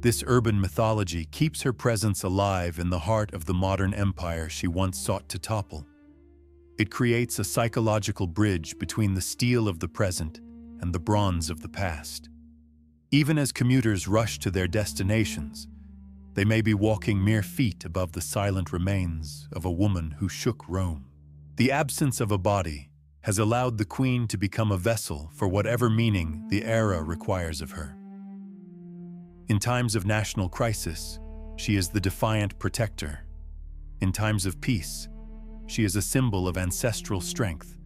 This urban mythology keeps her presence alive in the heart of the modern empire she once sought to topple. It creates a psychological bridge between the steel of the present and the bronze of the past. Even as commuters rush to their destinations, they may be walking mere feet above the silent remains of a woman who shook Rome. The absence of a body has allowed the Queen to become a vessel for whatever meaning the era requires of her. In times of national crisis, She is the defiant protector. In times of peace, she is a symbol of ancestral strength.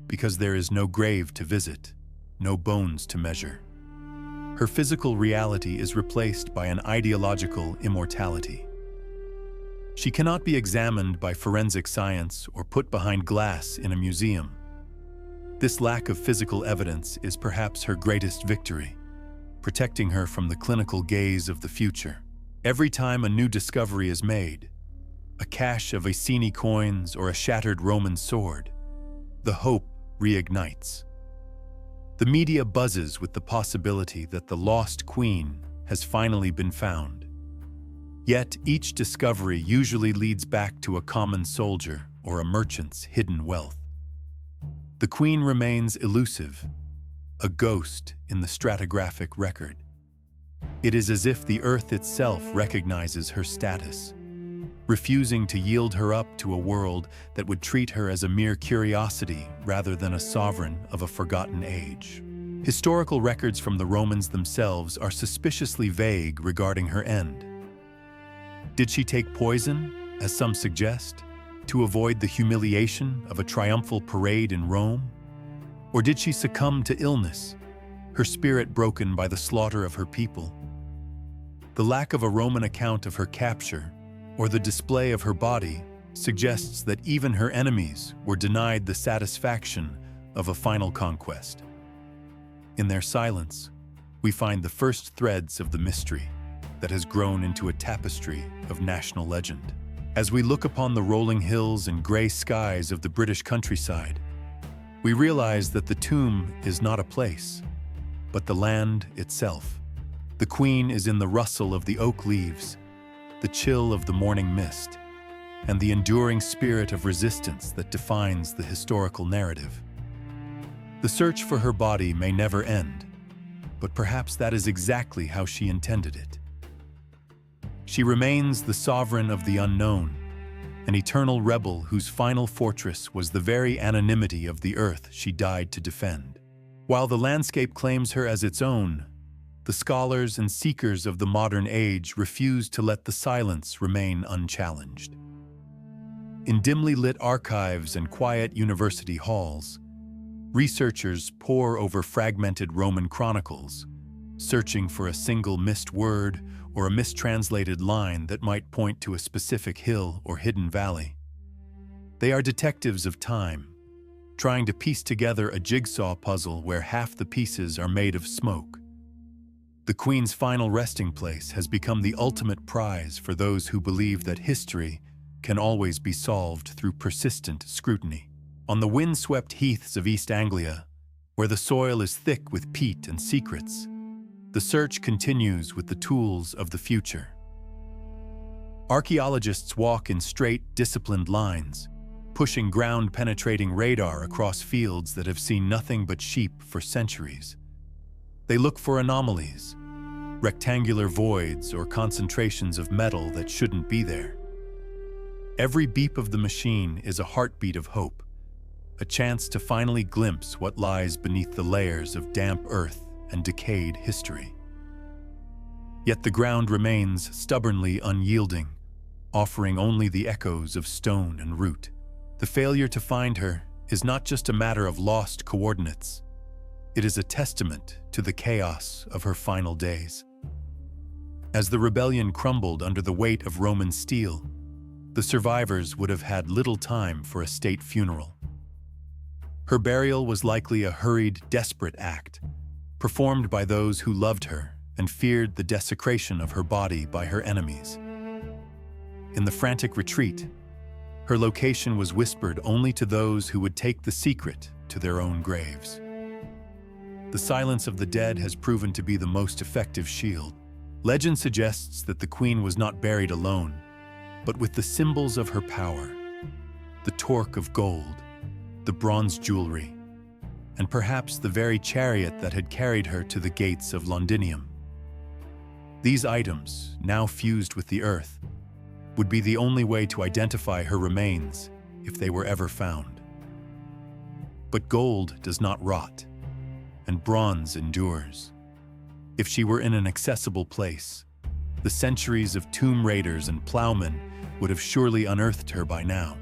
Because there is no grave to visit, no bones to measure. Her physical reality is replaced by an ideological immortality. She cannot be examined by forensic science or put behind glass in a museum. This lack of physical evidence is perhaps her greatest victory, protecting her from the clinical gaze of the future. Every time a new discovery is made, a cache of Iceni coins or a shattered Roman sword, the hope reignites. The media buzzes with the possibility that the lost queen has finally been found. Yet each discovery usually leads back to a common soldier or a merchant's hidden wealth. The queen remains elusive, a ghost in the stratigraphic record. It is as if the earth itself recognizes her status, refusing to yield her up to a world that would treat her as a mere curiosity rather than a sovereign of a forgotten age. Historical records from the Romans themselves are suspiciously vague regarding her end. Did she take poison, as some suggest, to avoid the humiliation of a triumphal parade in Rome? Or did she succumb to illness, her spirit broken by the slaughter of her people? The lack of a Roman account of her capture or the display of her body suggests that even her enemies were denied the satisfaction of a final conquest. In their silence, we find the first threads of the mystery that has grown into a tapestry of national legend. As we look upon the rolling hills and gray skies of the British countryside, we realize that the tomb is not a place, but the land itself. The queen is in the rustle of the oak leaves, the chill of the morning mist, and the enduring spirit of resistance that defines the historical narrative. The search for her body may never end, but perhaps that is exactly how she intended it. She remains the sovereign of the unknown, an eternal rebel whose final fortress was the very anonymity of the earth she died to defend. While the landscape claims her as its own, the scholars and seekers of the modern age refuse to let the silence remain unchallenged. In dimly lit archives and quiet university halls, researchers pore over fragmented Roman chronicles, searching for a single missed word or a mistranslated line that might point to a specific hill or hidden valley. They are detectives of time, trying to piece together a jigsaw puzzle where half the pieces are made of smoke. The Queen's final resting place has become the ultimate prize for those who believe that history can always be solved through persistent scrutiny. On the wind-swept heaths of East Anglia, where the soil is thick with peat and secrets, the search continues with the tools of the future. Archaeologists walk in straight, disciplined lines, pushing ground-penetrating radar across fields that have seen nothing but sheep for centuries. They look for anomalies, rectangular voids or concentrations of metal that shouldn't be there. Every beep of the machine is a heartbeat of hope, a chance to finally glimpse what lies beneath the layers of damp earth and decayed history. Yet the ground remains stubbornly unyielding, offering only the echoes of stone and root. The failure to find her is not just a matter of lost coordinates. It is a testament to the chaos of her final days. As the rebellion crumbled under the weight of Roman steel, the survivors would have had little time for a state funeral. Her burial was likely a hurried, desperate act, performed by those who loved her and feared the desecration of her body by her enemies. In the frantic retreat, her location was whispered only to those who would take the secret to their own graves. The silence of the dead has proven to be the most effective shield. Legend suggests that the queen was not buried alone, but with the symbols of her power, the torque of gold, the bronze jewelry, and perhaps the very chariot that had carried her to the gates of Londinium. These items, now fused with the earth, would be the only way to identify her remains if they were ever found. But gold does not rot, and bronze endures. If she were in an accessible place, The centuries of tomb raiders and plowmen would have surely unearthed her by now.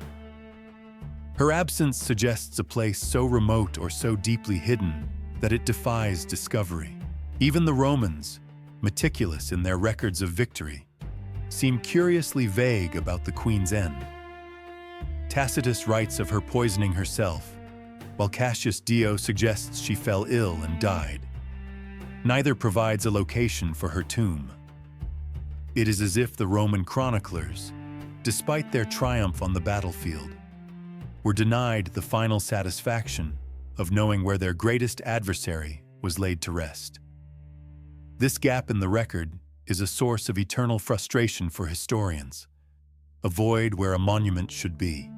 Her absence suggests a place so remote or so deeply hidden that it defies discovery. Even the Romans, meticulous in their records of victory, seem curiously vague about the queen's end. Tacitus writes of her poisoning herself, while Cassius Dio suggests she fell ill and died. Neither provides a location for her tomb. It is as if the Roman chroniclers, despite their triumph on the battlefield, were denied the final satisfaction of knowing where their greatest adversary was laid to rest. This gap in the record is a source of eternal frustration for historians, a void where a monument should be,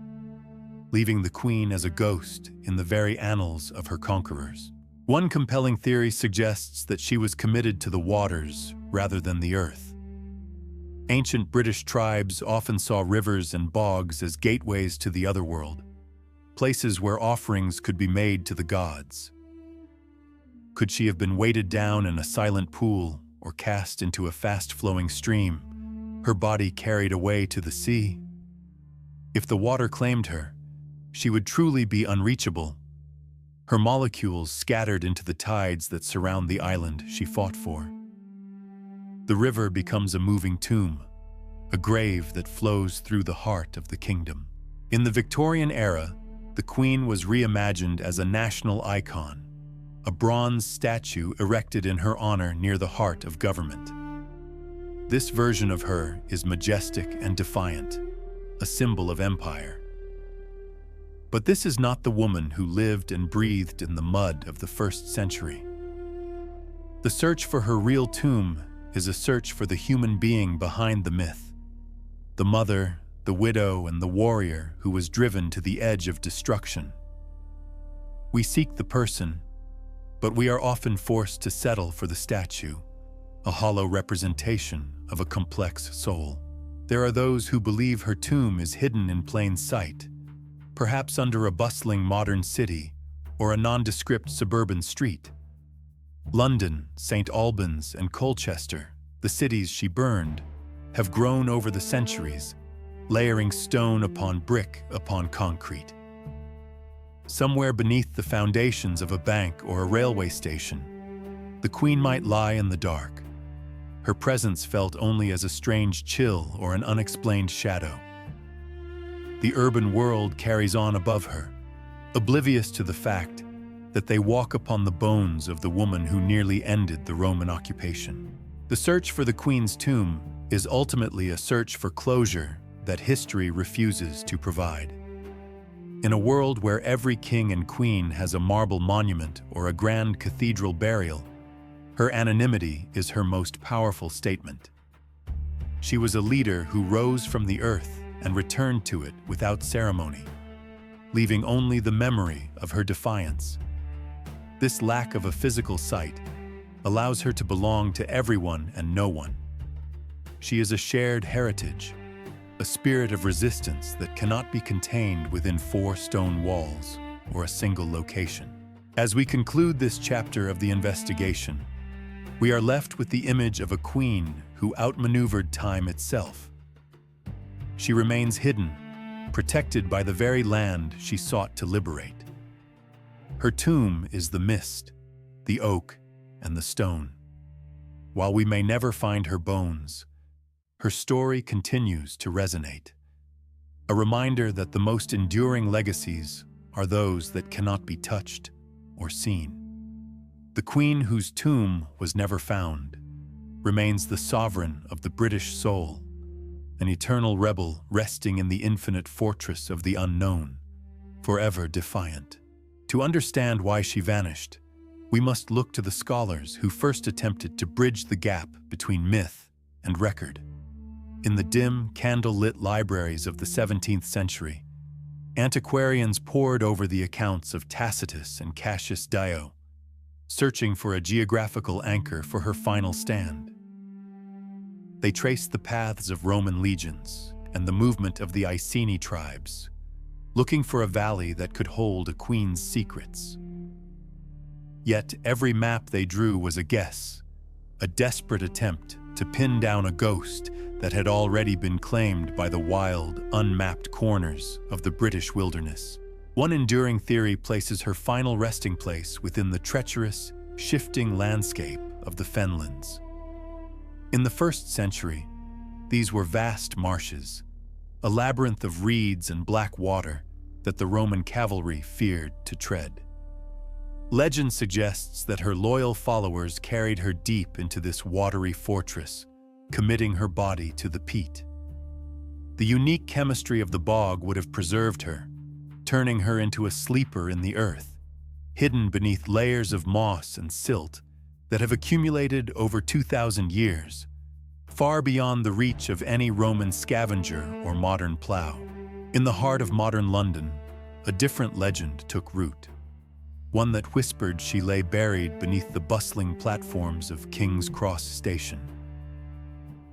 leaving the queen as a ghost in the very annals of her conquerors. One compelling theory suggests that she was committed to the waters rather than the earth. Ancient British tribes often saw rivers and bogs as gateways to the otherworld, places where offerings could be made to the gods. Could she have been weighted down in a silent pool or cast into a fast-flowing stream, her body carried away to the sea? If the water claimed her, she would truly be unreachable, her molecules scattered into the tides that surround the island she fought for. The river becomes a moving tomb, a grave that flows through the heart of the kingdom. In the Victorian era, the Queen was reimagined as a national icon, a bronze statue erected in her honor near the heart of government. This version of her is majestic and defiant, a symbol of empire. But this is not the woman who lived and breathed in the mud of the 1st century. The search for her real tomb is a search for the human being behind the myth, the mother, the widow, and the warrior who was driven to the edge of destruction. We seek the person, but we are often forced to settle for the statue, a hollow representation of a complex soul. There are those who believe her tomb is hidden in plain sight, perhaps under a bustling modern city or a nondescript suburban street. London, St. Albans, and Colchester, the cities she burned, have grown over the centuries, layering stone upon brick upon concrete. Somewhere beneath the foundations of a bank or a railway station, the Queen might lie in the dark, her presence felt only as a strange chill or an unexplained shadow. The urban world carries on above her, oblivious to the fact that they walk upon the bones of the woman who nearly ended the Roman occupation. The search for the Queen's tomb is ultimately a search for closure that history refuses to provide. In a world where every king and queen has a marble monument or a grand cathedral burial, her anonymity is her most powerful statement. She was a leader who rose from the earth and returned to it without ceremony, leaving only the memory of her defiance. This lack of a physical site allows her to belong to everyone and no one. She is a shared heritage, a spirit of resistance that cannot be contained within 4 stone walls or a single location. As we conclude this chapter of the investigation, we are left with the image of a queen who outmaneuvered time itself. She remains hidden, protected by the very land she sought to liberate. Her tomb is the mist, the oak, and the stone. While we may never find her bones, her story continues to resonate, a reminder that the most enduring legacies are those that cannot be touched or seen. The Queen whose tomb was never found remains the sovereign of the British soul, an eternal rebel resting in the infinite fortress of the unknown, forever defiant. To understand why she vanished, we must look to the scholars who first attempted to bridge the gap between myth and record. In the dim, candle-lit libraries of the 17th century, antiquarians pored over the accounts of Tacitus and Cassius Dio, searching for a geographical anchor for her final stand. They traced the paths of Roman legions and the movement of the Iceni tribes, looking for a valley that could hold a queen's secrets. Yet every map they drew was a guess, a desperate attempt to pin down a ghost that had already been claimed by the wild, unmapped corners of the British wilderness. One enduring theory places her final resting place within the treacherous, shifting landscape of the fenlands. In the 1st century, these were vast marshes, a labyrinth of reeds and black water that the Roman cavalry feared to tread. Legend suggests that her loyal followers carried her deep into this watery fortress, committing her body to the peat. The unique chemistry of the bog would have preserved her, turning her into a sleeper in the earth, hidden beneath layers of moss and silt that have accumulated over 2,000 years, far beyond the reach of any Roman scavenger or modern plow. In the heart of modern London, a different legend took root, one that whispered she lay buried beneath the bustling platforms of King's Cross Station.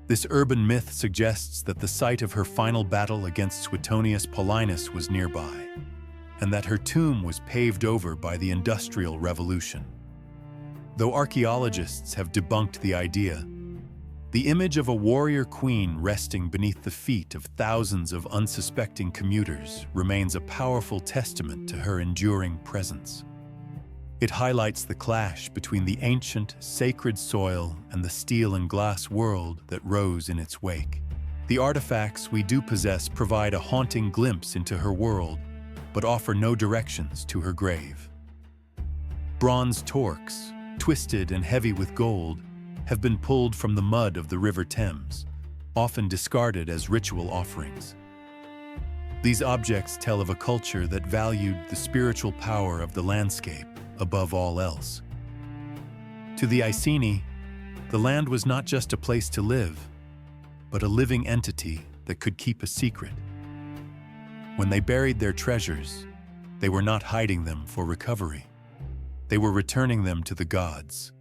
This urban myth suggests that the site of her final battle against Suetonius Paulinus was nearby, and that her tomb was paved over by the Industrial Revolution. Though archaeologists have debunked the idea, the image of a warrior queen resting beneath the feet of thousands of unsuspecting commuters remains a powerful testament to her enduring presence. It highlights the clash between the ancient, sacred soil and the steel and glass world that rose in its wake. The artifacts we do possess provide a haunting glimpse into her world, but offer no directions to her grave. Bronze torques, twisted and heavy with gold, have been pulled from the mud of the River Thames, often discarded as ritual offerings. These objects tell of a culture that valued the spiritual power of the landscape above all else. To the Iceni, the land was not just a place to live, but a living entity that could keep a secret. When they buried their treasures, they were not hiding them for recovery. They were returning them to the gods,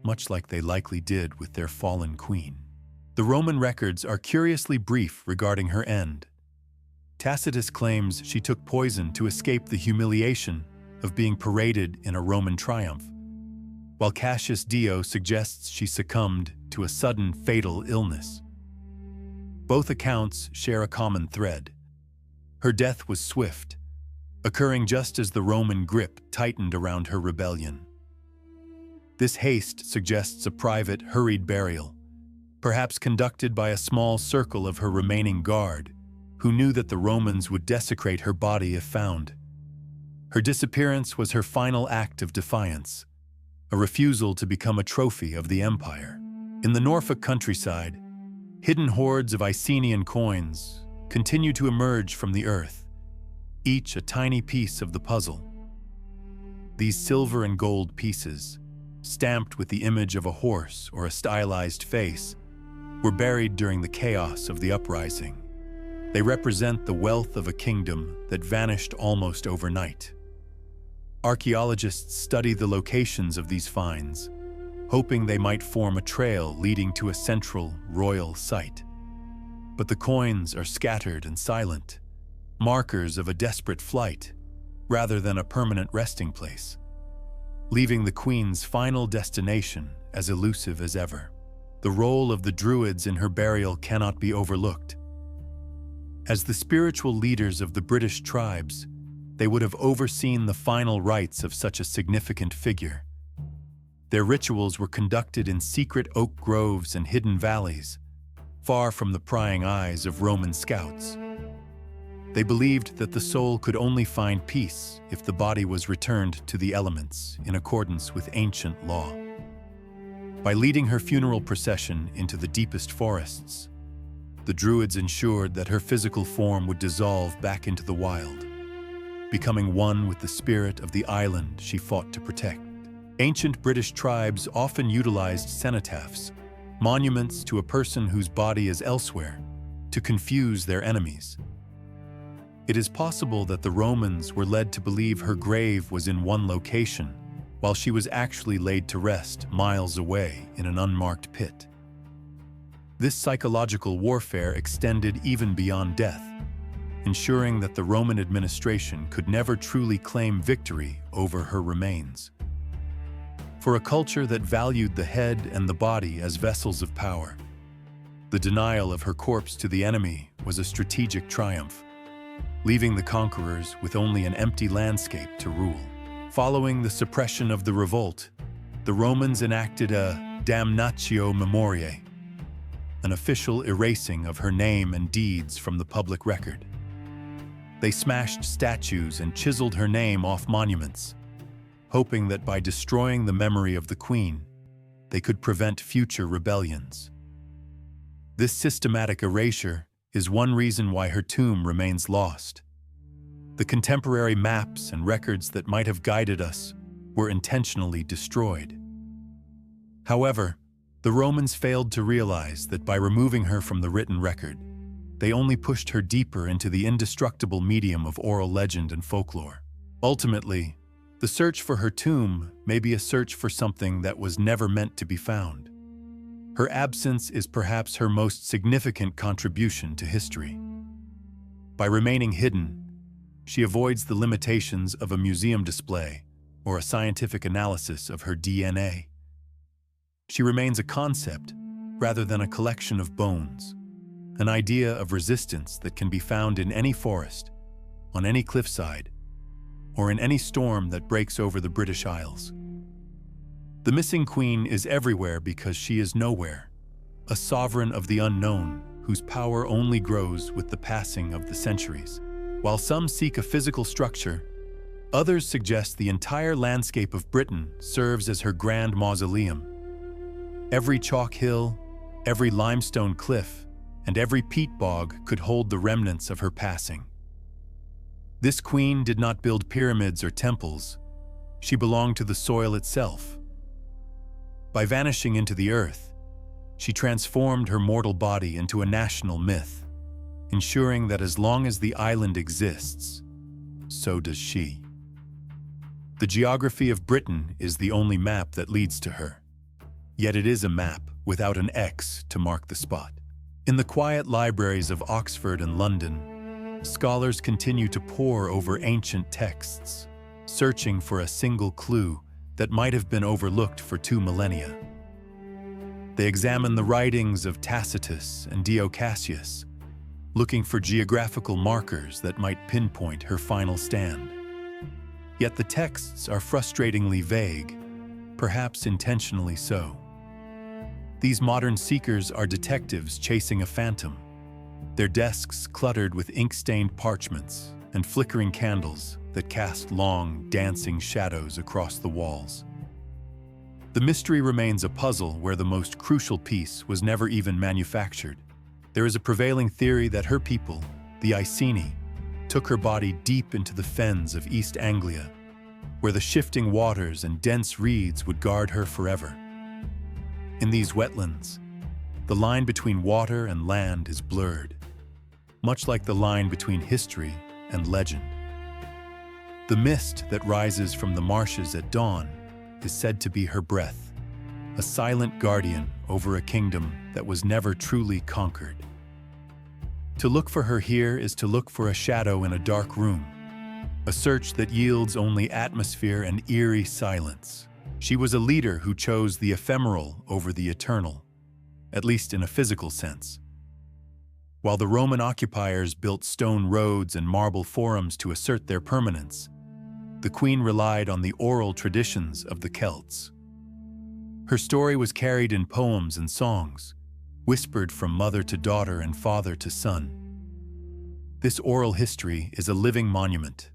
much like they likely did with their fallen queen. The Roman records are curiously brief regarding her end. Tacitus claims she took poison to escape the humiliation of being paraded in a Roman triumph, while Cassius Dio suggests she succumbed to a sudden fatal illness. Both accounts share a common thread. Her death was swift, occurring just as the Roman grip tightened around her rebellion. This haste suggests a private, hurried burial, perhaps conducted by a small circle of her remaining guard, who knew that the Romans would desecrate her body if found. Her disappearance was her final act of defiance, a refusal to become a trophy of the empire. In the Norfolk countryside, hidden hordes of Icenian coins continue to emerge from the earth, each a tiny piece of the puzzle. These silver and gold pieces, stamped with the image of a horse or a stylized face, were buried during the chaos of the uprising. They represent the wealth of a kingdom that vanished almost overnight. Archaeologists study the locations of these finds, hoping they might form a trail leading to a central royal site. But the coins are scattered and silent, markers of a desperate flight rather than a permanent resting place, leaving the queen's final destination as elusive as ever. The role of the Druids in her burial cannot be overlooked. As the spiritual leaders of the British tribes, they would have overseen the final rites of such a significant figure. Their rituals were conducted in secret oak groves and hidden valleys, far from the prying eyes of Roman scouts. They believed that the soul could only find peace if the body was returned to the elements in accordance with ancient law. By leading her funeral procession into the deepest forests, the Druids ensured that her physical form would dissolve back into the wild, becoming one with the spirit of the island she fought to protect. Ancient British tribes often utilized cenotaphs, monuments to a person whose body is elsewhere, to confuse their enemies. It is possible that the Romans were led to believe her grave was in one location, while she was actually laid to rest miles away in an unmarked pit. This psychological warfare extended even beyond death, ensuring that the Roman administration could never truly claim victory over her remains. For a culture that valued the head and the body as vessels of power, the denial of her corpse to the enemy was a strategic triumph, leaving the conquerors with only an empty landscape to rule. Following the suppression of the revolt, the Romans enacted a damnatio memoriae, an official erasing of her name and deeds from the public record. They smashed statues and chiseled her name off monuments, hoping that by destroying the memory of the queen, they could prevent future rebellions. This systematic erasure is one reason why her tomb remains lost. The contemporary maps and records that might have guided us were intentionally destroyed. However, the Romans failed to realize that by removing her from the written record, they only pushed her deeper into the indestructible medium of oral legend and folklore. Ultimately, the search for her tomb may be a search for something that was never meant to be found. Her absence is perhaps her most significant contribution to history. By remaining hidden, she avoids the limitations of a museum display or a scientific analysis of her DNA. She remains a concept rather than a collection of bones, an idea of resistance that can be found in any forest, on any cliffside, or in any storm that breaks over the British Isles. The missing queen is everywhere because she is nowhere, a sovereign of the unknown whose power only grows with the passing of the centuries. While some seek a physical structure, others suggest the entire landscape of Britain serves as her grand mausoleum. Every chalk hill, every limestone cliff, and every peat bog could hold the remnants of her passing. This queen did not build pyramids or temples. She belonged to the soil itself. By vanishing into the earth, she transformed her mortal body into a national myth, ensuring that as long as the island exists, so does she. The geography of Britain is the only map that leads to her. Yet it is a map without an X to mark the spot. In the quiet libraries of Oxford and London, scholars continue to pore over ancient texts, searching for a single clue that might have been overlooked for 2 millennia. They examine the writings of Tacitus and Dio Cassius, looking for geographical markers that might pinpoint her final stand. Yet the texts are frustratingly vague, perhaps intentionally so. These modern seekers are detectives chasing a phantom, their desks cluttered with ink-stained parchments and flickering candles that cast long, dancing shadows across the walls. The mystery remains a puzzle where the most crucial piece was never even manufactured. There is a prevailing theory that her people, the Iceni, took her body deep into the fens of East Anglia, where the shifting waters and dense reeds would guard her forever. In these wetlands, the line between water and land is blurred, much like the line between history and legend. The mist that rises from the marshes at dawn is said to be her breath, a silent guardian over a kingdom that was never truly conquered. To look for her here is to look for a shadow in a dark room, a search that yields only atmosphere and eerie silence. She was a leader who chose the ephemeral over the eternal, at least in a physical sense. While the Roman occupiers built stone roads and marble forums to assert their permanence, the queen relied on the oral traditions of the Celts. Her story was carried in poems and songs, whispered from mother to daughter and father to son. This oral history is a living monument,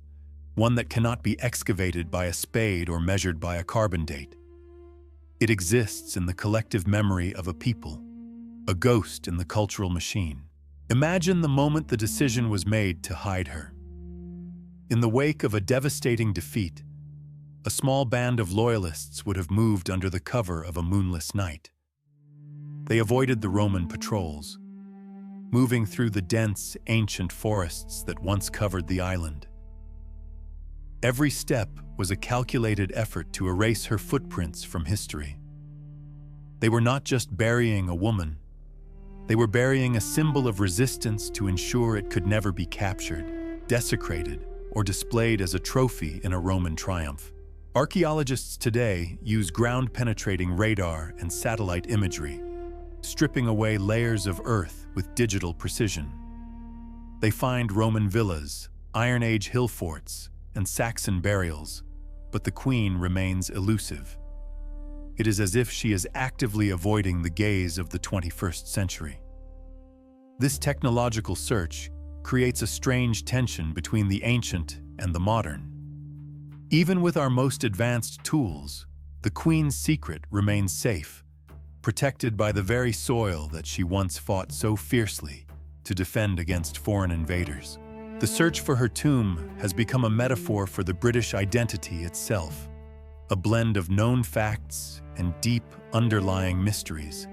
one that cannot be excavated by a spade or measured by a carbon date. It exists in the collective memory of a people, a ghost in the cultural machine. Imagine the moment the decision was made to hide her. In the wake of a devastating defeat, a small band of loyalists would have moved under the cover of a moonless night. They avoided the Roman patrols, moving through the dense, ancient forests that once covered the island. Every step was a calculated effort to erase her footprints from history. They were not just burying a woman, they were burying a symbol of resistance to ensure it could never be captured, desecrated, or displayed as a trophy in a Roman triumph. Archaeologists today use ground-penetrating radar and satellite imagery, stripping away layers of earth with digital precision. They find Roman villas, Iron Age hill forts, and Saxon burials, but the queen remains elusive. It is as if she is actively avoiding the gaze of the 21st century. This technological search creates a strange tension between the ancient and the modern. Even with our most advanced tools, the queen's secret remains safe, protected by the very soil that she once fought so fiercely to defend against foreign invaders. The search for her tomb has become a metaphor for the British identity itself, a blend of known facts and deep, underlying mysteries.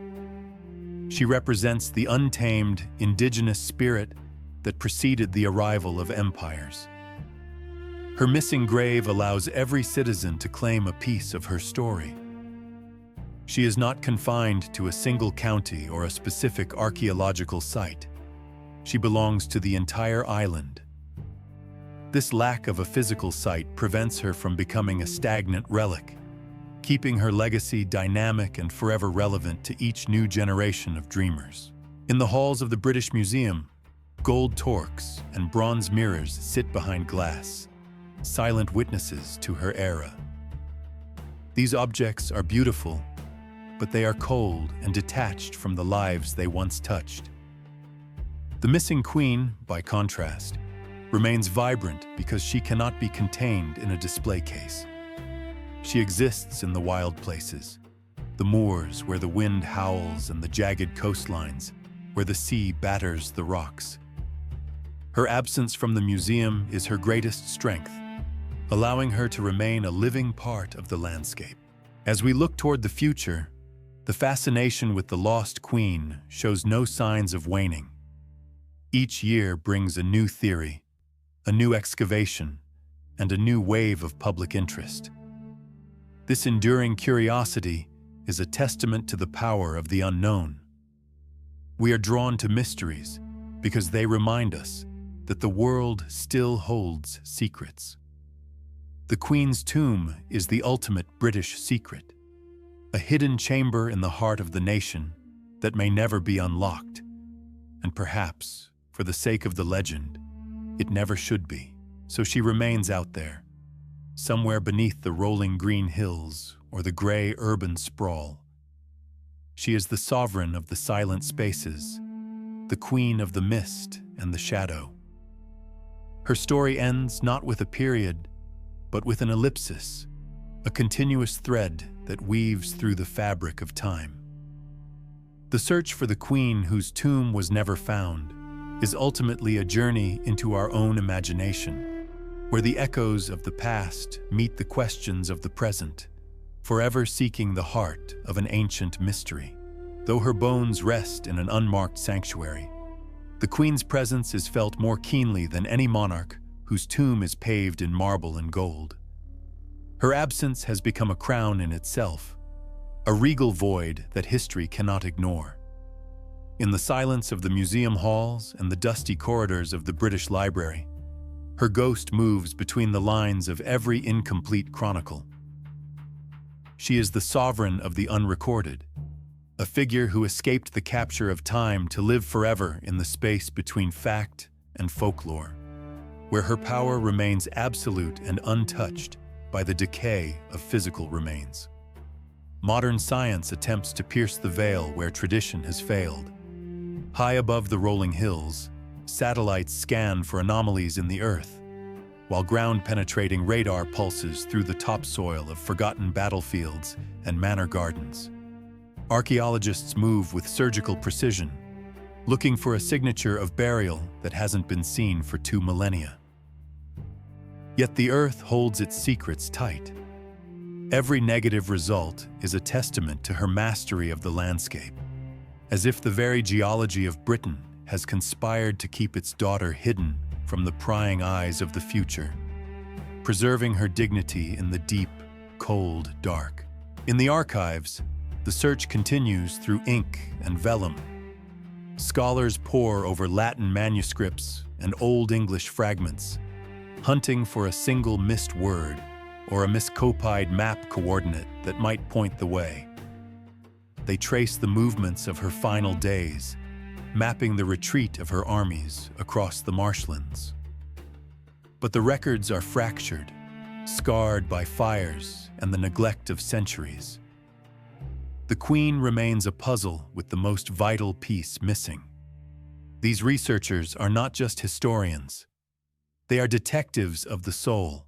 She represents the untamed, indigenous spirit that preceded the arrival of empires. Her missing grave allows every citizen to claim a piece of her story. She is not confined to a single county or a specific archaeological site. She belongs to the entire island. This lack of a physical site prevents her from becoming a stagnant relic, keeping her legacy dynamic and forever relevant to each new generation of dreamers. In the halls of the British Museum, gold torques and bronze mirrors sit behind glass, silent witnesses to her era. These objects are beautiful, but they are cold and detached from the lives they once touched. The missing queen, by contrast, remains vibrant because she cannot be contained in a display case. She exists in the wild places, the moors where the wind howls and the jagged coastlines where the sea batters the rocks. Her absence from the museum is her greatest strength, allowing her to remain a living part of the landscape. As we look toward the future, the fascination with the lost queen shows no signs of waning. Each year brings a new theory, a new excavation, and a new wave of public interest. This enduring curiosity is a testament to the power of the unknown. We are drawn to mysteries because they remind us that the world still holds secrets. The Queen's tomb is the ultimate British secret, a hidden chamber in the heart of the nation that may never be unlocked, and perhaps, for the sake of the legend, it never should be. So she remains out there, somewhere beneath the rolling green hills or the gray urban sprawl. She is the sovereign of the silent spaces, the queen of the mist and the shadow. Her story ends not with a period, but with an ellipsis, a continuous thread that weaves through the fabric of time. The search for the queen whose tomb was never found is ultimately a journey into our own imagination, where the echoes of the past meet the questions of the present, forever seeking the heart of an ancient mystery. Though her bones rest in an unmarked sanctuary, the queen's presence is felt more keenly than any monarch whose tomb is paved in marble and gold. Her absence has become a crown in itself, a regal void that history cannot ignore. In the silence of the museum halls and the dusty corridors of the British Library, her ghost moves between the lines of every incomplete chronicle. She is the sovereign of the unrecorded, a figure who escaped the capture of time to live forever in the space between fact and folklore, where her power remains absolute and untouched by the decay of physical remains. Modern science attempts to pierce the veil where tradition has failed. High above the rolling hills, satellites scan for anomalies in the earth, while ground-penetrating radar pulses through the topsoil of forgotten battlefields and manor gardens. Archaeologists move with surgical precision, looking for a signature of burial that hasn't been seen for 2 millennia. Yet the earth holds its secrets tight. Every negative result is a testament to her mastery of the landscape, as if the very geology of Britain has conspired to keep its daughter hidden from the prying eyes of the future, preserving her dignity in the deep, cold dark. In the archives, the search continues through ink and vellum. Scholars pore over Latin manuscripts and Old English fragments, hunting for a single missed word or a miscopied map coordinate that might point the way. They trace the movements of her final days, mapping the retreat of her armies across the marshlands. But the records are fractured, scarred by fires and the neglect of centuries. The queen remains a puzzle with the most vital piece missing. These researchers are not just historians. They are detectives of the soul,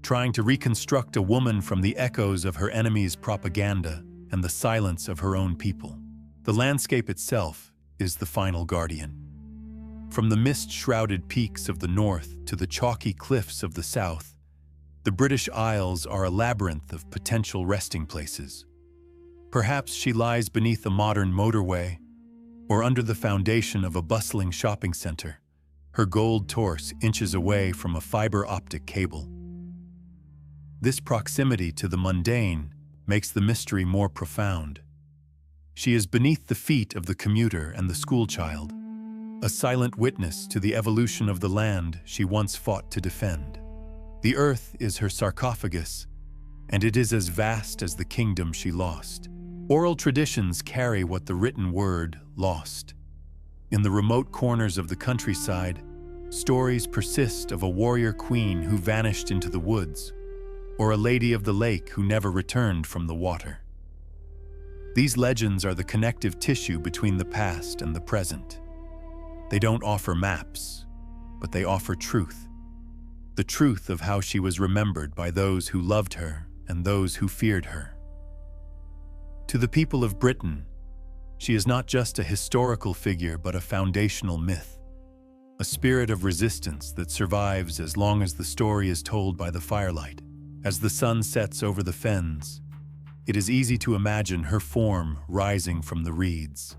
trying to reconstruct a woman from the echoes of her enemies' propaganda and the silence of her own people. The landscape itself is the final guardian. From the mist-shrouded peaks of the north to the chalky cliffs of the south, the British Isles are a labyrinth of potential resting places. Perhaps she lies beneath a modern motorway or under the foundation of a bustling shopping center, her gold torso inches away from a fiber optic cable. This proximity to the mundane makes the mystery more profound. She is beneath the feet of the commuter and the schoolchild, a silent witness to the evolution of the land she once fought to defend. The earth is her sarcophagus, and it is as vast as the kingdom she lost. Oral traditions carry what the written word lost. In the remote corners of the countryside, stories persist of a warrior queen who vanished into the woods, or a lady of the lake who never returned from the water. These legends are the connective tissue between the past and the present. They don't offer maps, but they offer truth. The truth of how she was remembered by those who loved her and those who feared her. To the people of Britain, she is not just a historical figure but a foundational myth, a spirit of resistance that survives as long as the story is told by the firelight. As the sun sets over the fens, it is easy to imagine her form rising from the reeds.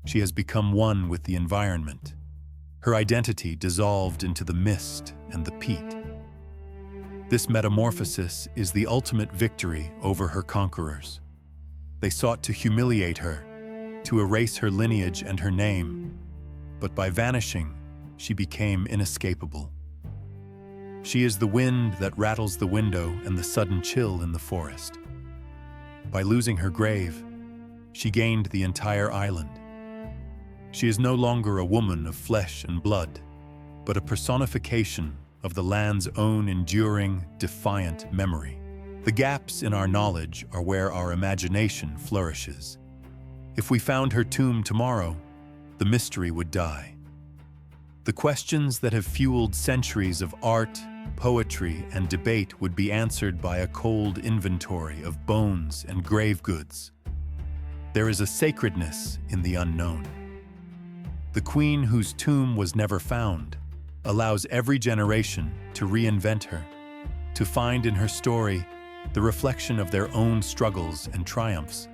She has become one with the environment, her identity dissolved into the mist and the peat. This metamorphosis is the ultimate victory over her conquerors. They sought to humiliate her, to erase her lineage and her name, but by vanishing, she became inescapable. She is the wind that rattles the window and the sudden chill in the forest. By losing her grave, she gained the entire island. She is no longer a woman of flesh and blood, but a personification of the land's own enduring, defiant memory. The gaps in our knowledge are where our imagination flourishes. If we found her tomb tomorrow, the mystery would die. The questions that have fueled centuries of art, poetry, and debate would be answered by a cold inventory of bones and grave goods. There is a sacredness in the unknown. The queen whose tomb was never found allows every generation to reinvent her, to find in her story the reflection of their own struggles and triumphs.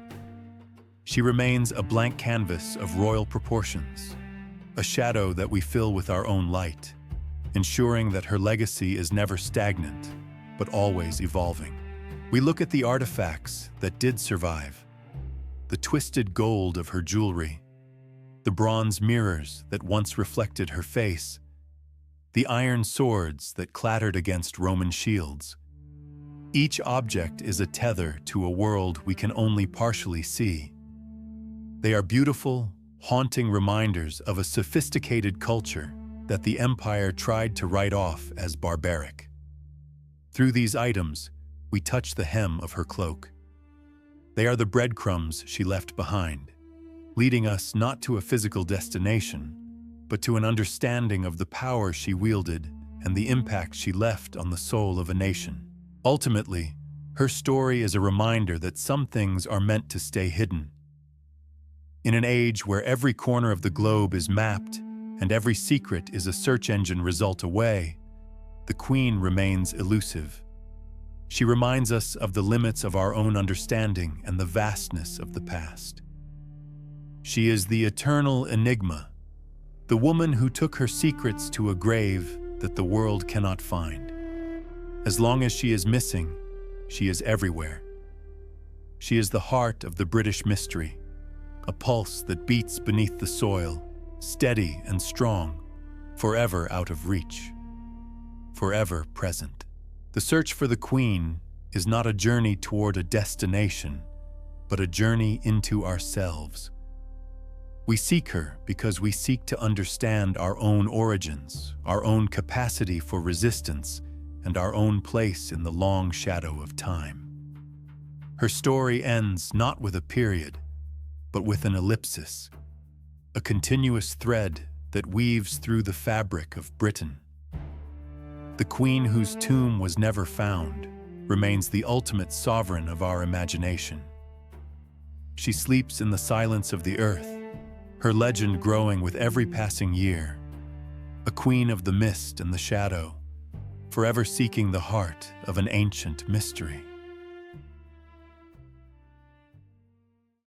She remains a blank canvas of royal proportions, a shadow that we fill with our own light, ensuring that her legacy is never stagnant, but always evolving. We look at the artifacts that did survive, the twisted gold of her jewelry, the bronze mirrors that once reflected her face, the iron swords that clattered against Roman shields. Each object is a tether to a world we can only partially see. They are beautiful, haunting reminders of a sophisticated culture that the empire tried to write off as barbaric. Through these items, we touch the hem of her cloak. They are the breadcrumbs she left behind, leading us not to a physical destination, but to an understanding of the power she wielded and the impact she left on the soul of a nation. Ultimately, her story is a reminder that some things are meant to stay hidden. In an age where every corner of the globe is mapped and every secret is a search engine result away, the Queen remains elusive. She reminds us of the limits of our own understanding and the vastness of the past. She is the eternal enigma, the woman who took her secrets to a grave that the world cannot find. As long as she is missing, she is everywhere. She is the heart of the British mystery, a pulse that beats beneath the soil, steady and strong, forever out of reach, forever present. The search for the Queen is not a journey toward a destination, but a journey into ourselves. We seek her because we seek to understand our own origins, our own capacity for resistance, and our own place in the long shadow of time. Her story ends not with a period, but with an ellipsis, a continuous thread that weaves through the fabric of Britain. The Queen whose tomb was never found remains the ultimate sovereign of our imagination. She sleeps in the silence of the earth, her legend growing with every passing year, a queen of the mist and the shadow, forever seeking the heart of an ancient mystery.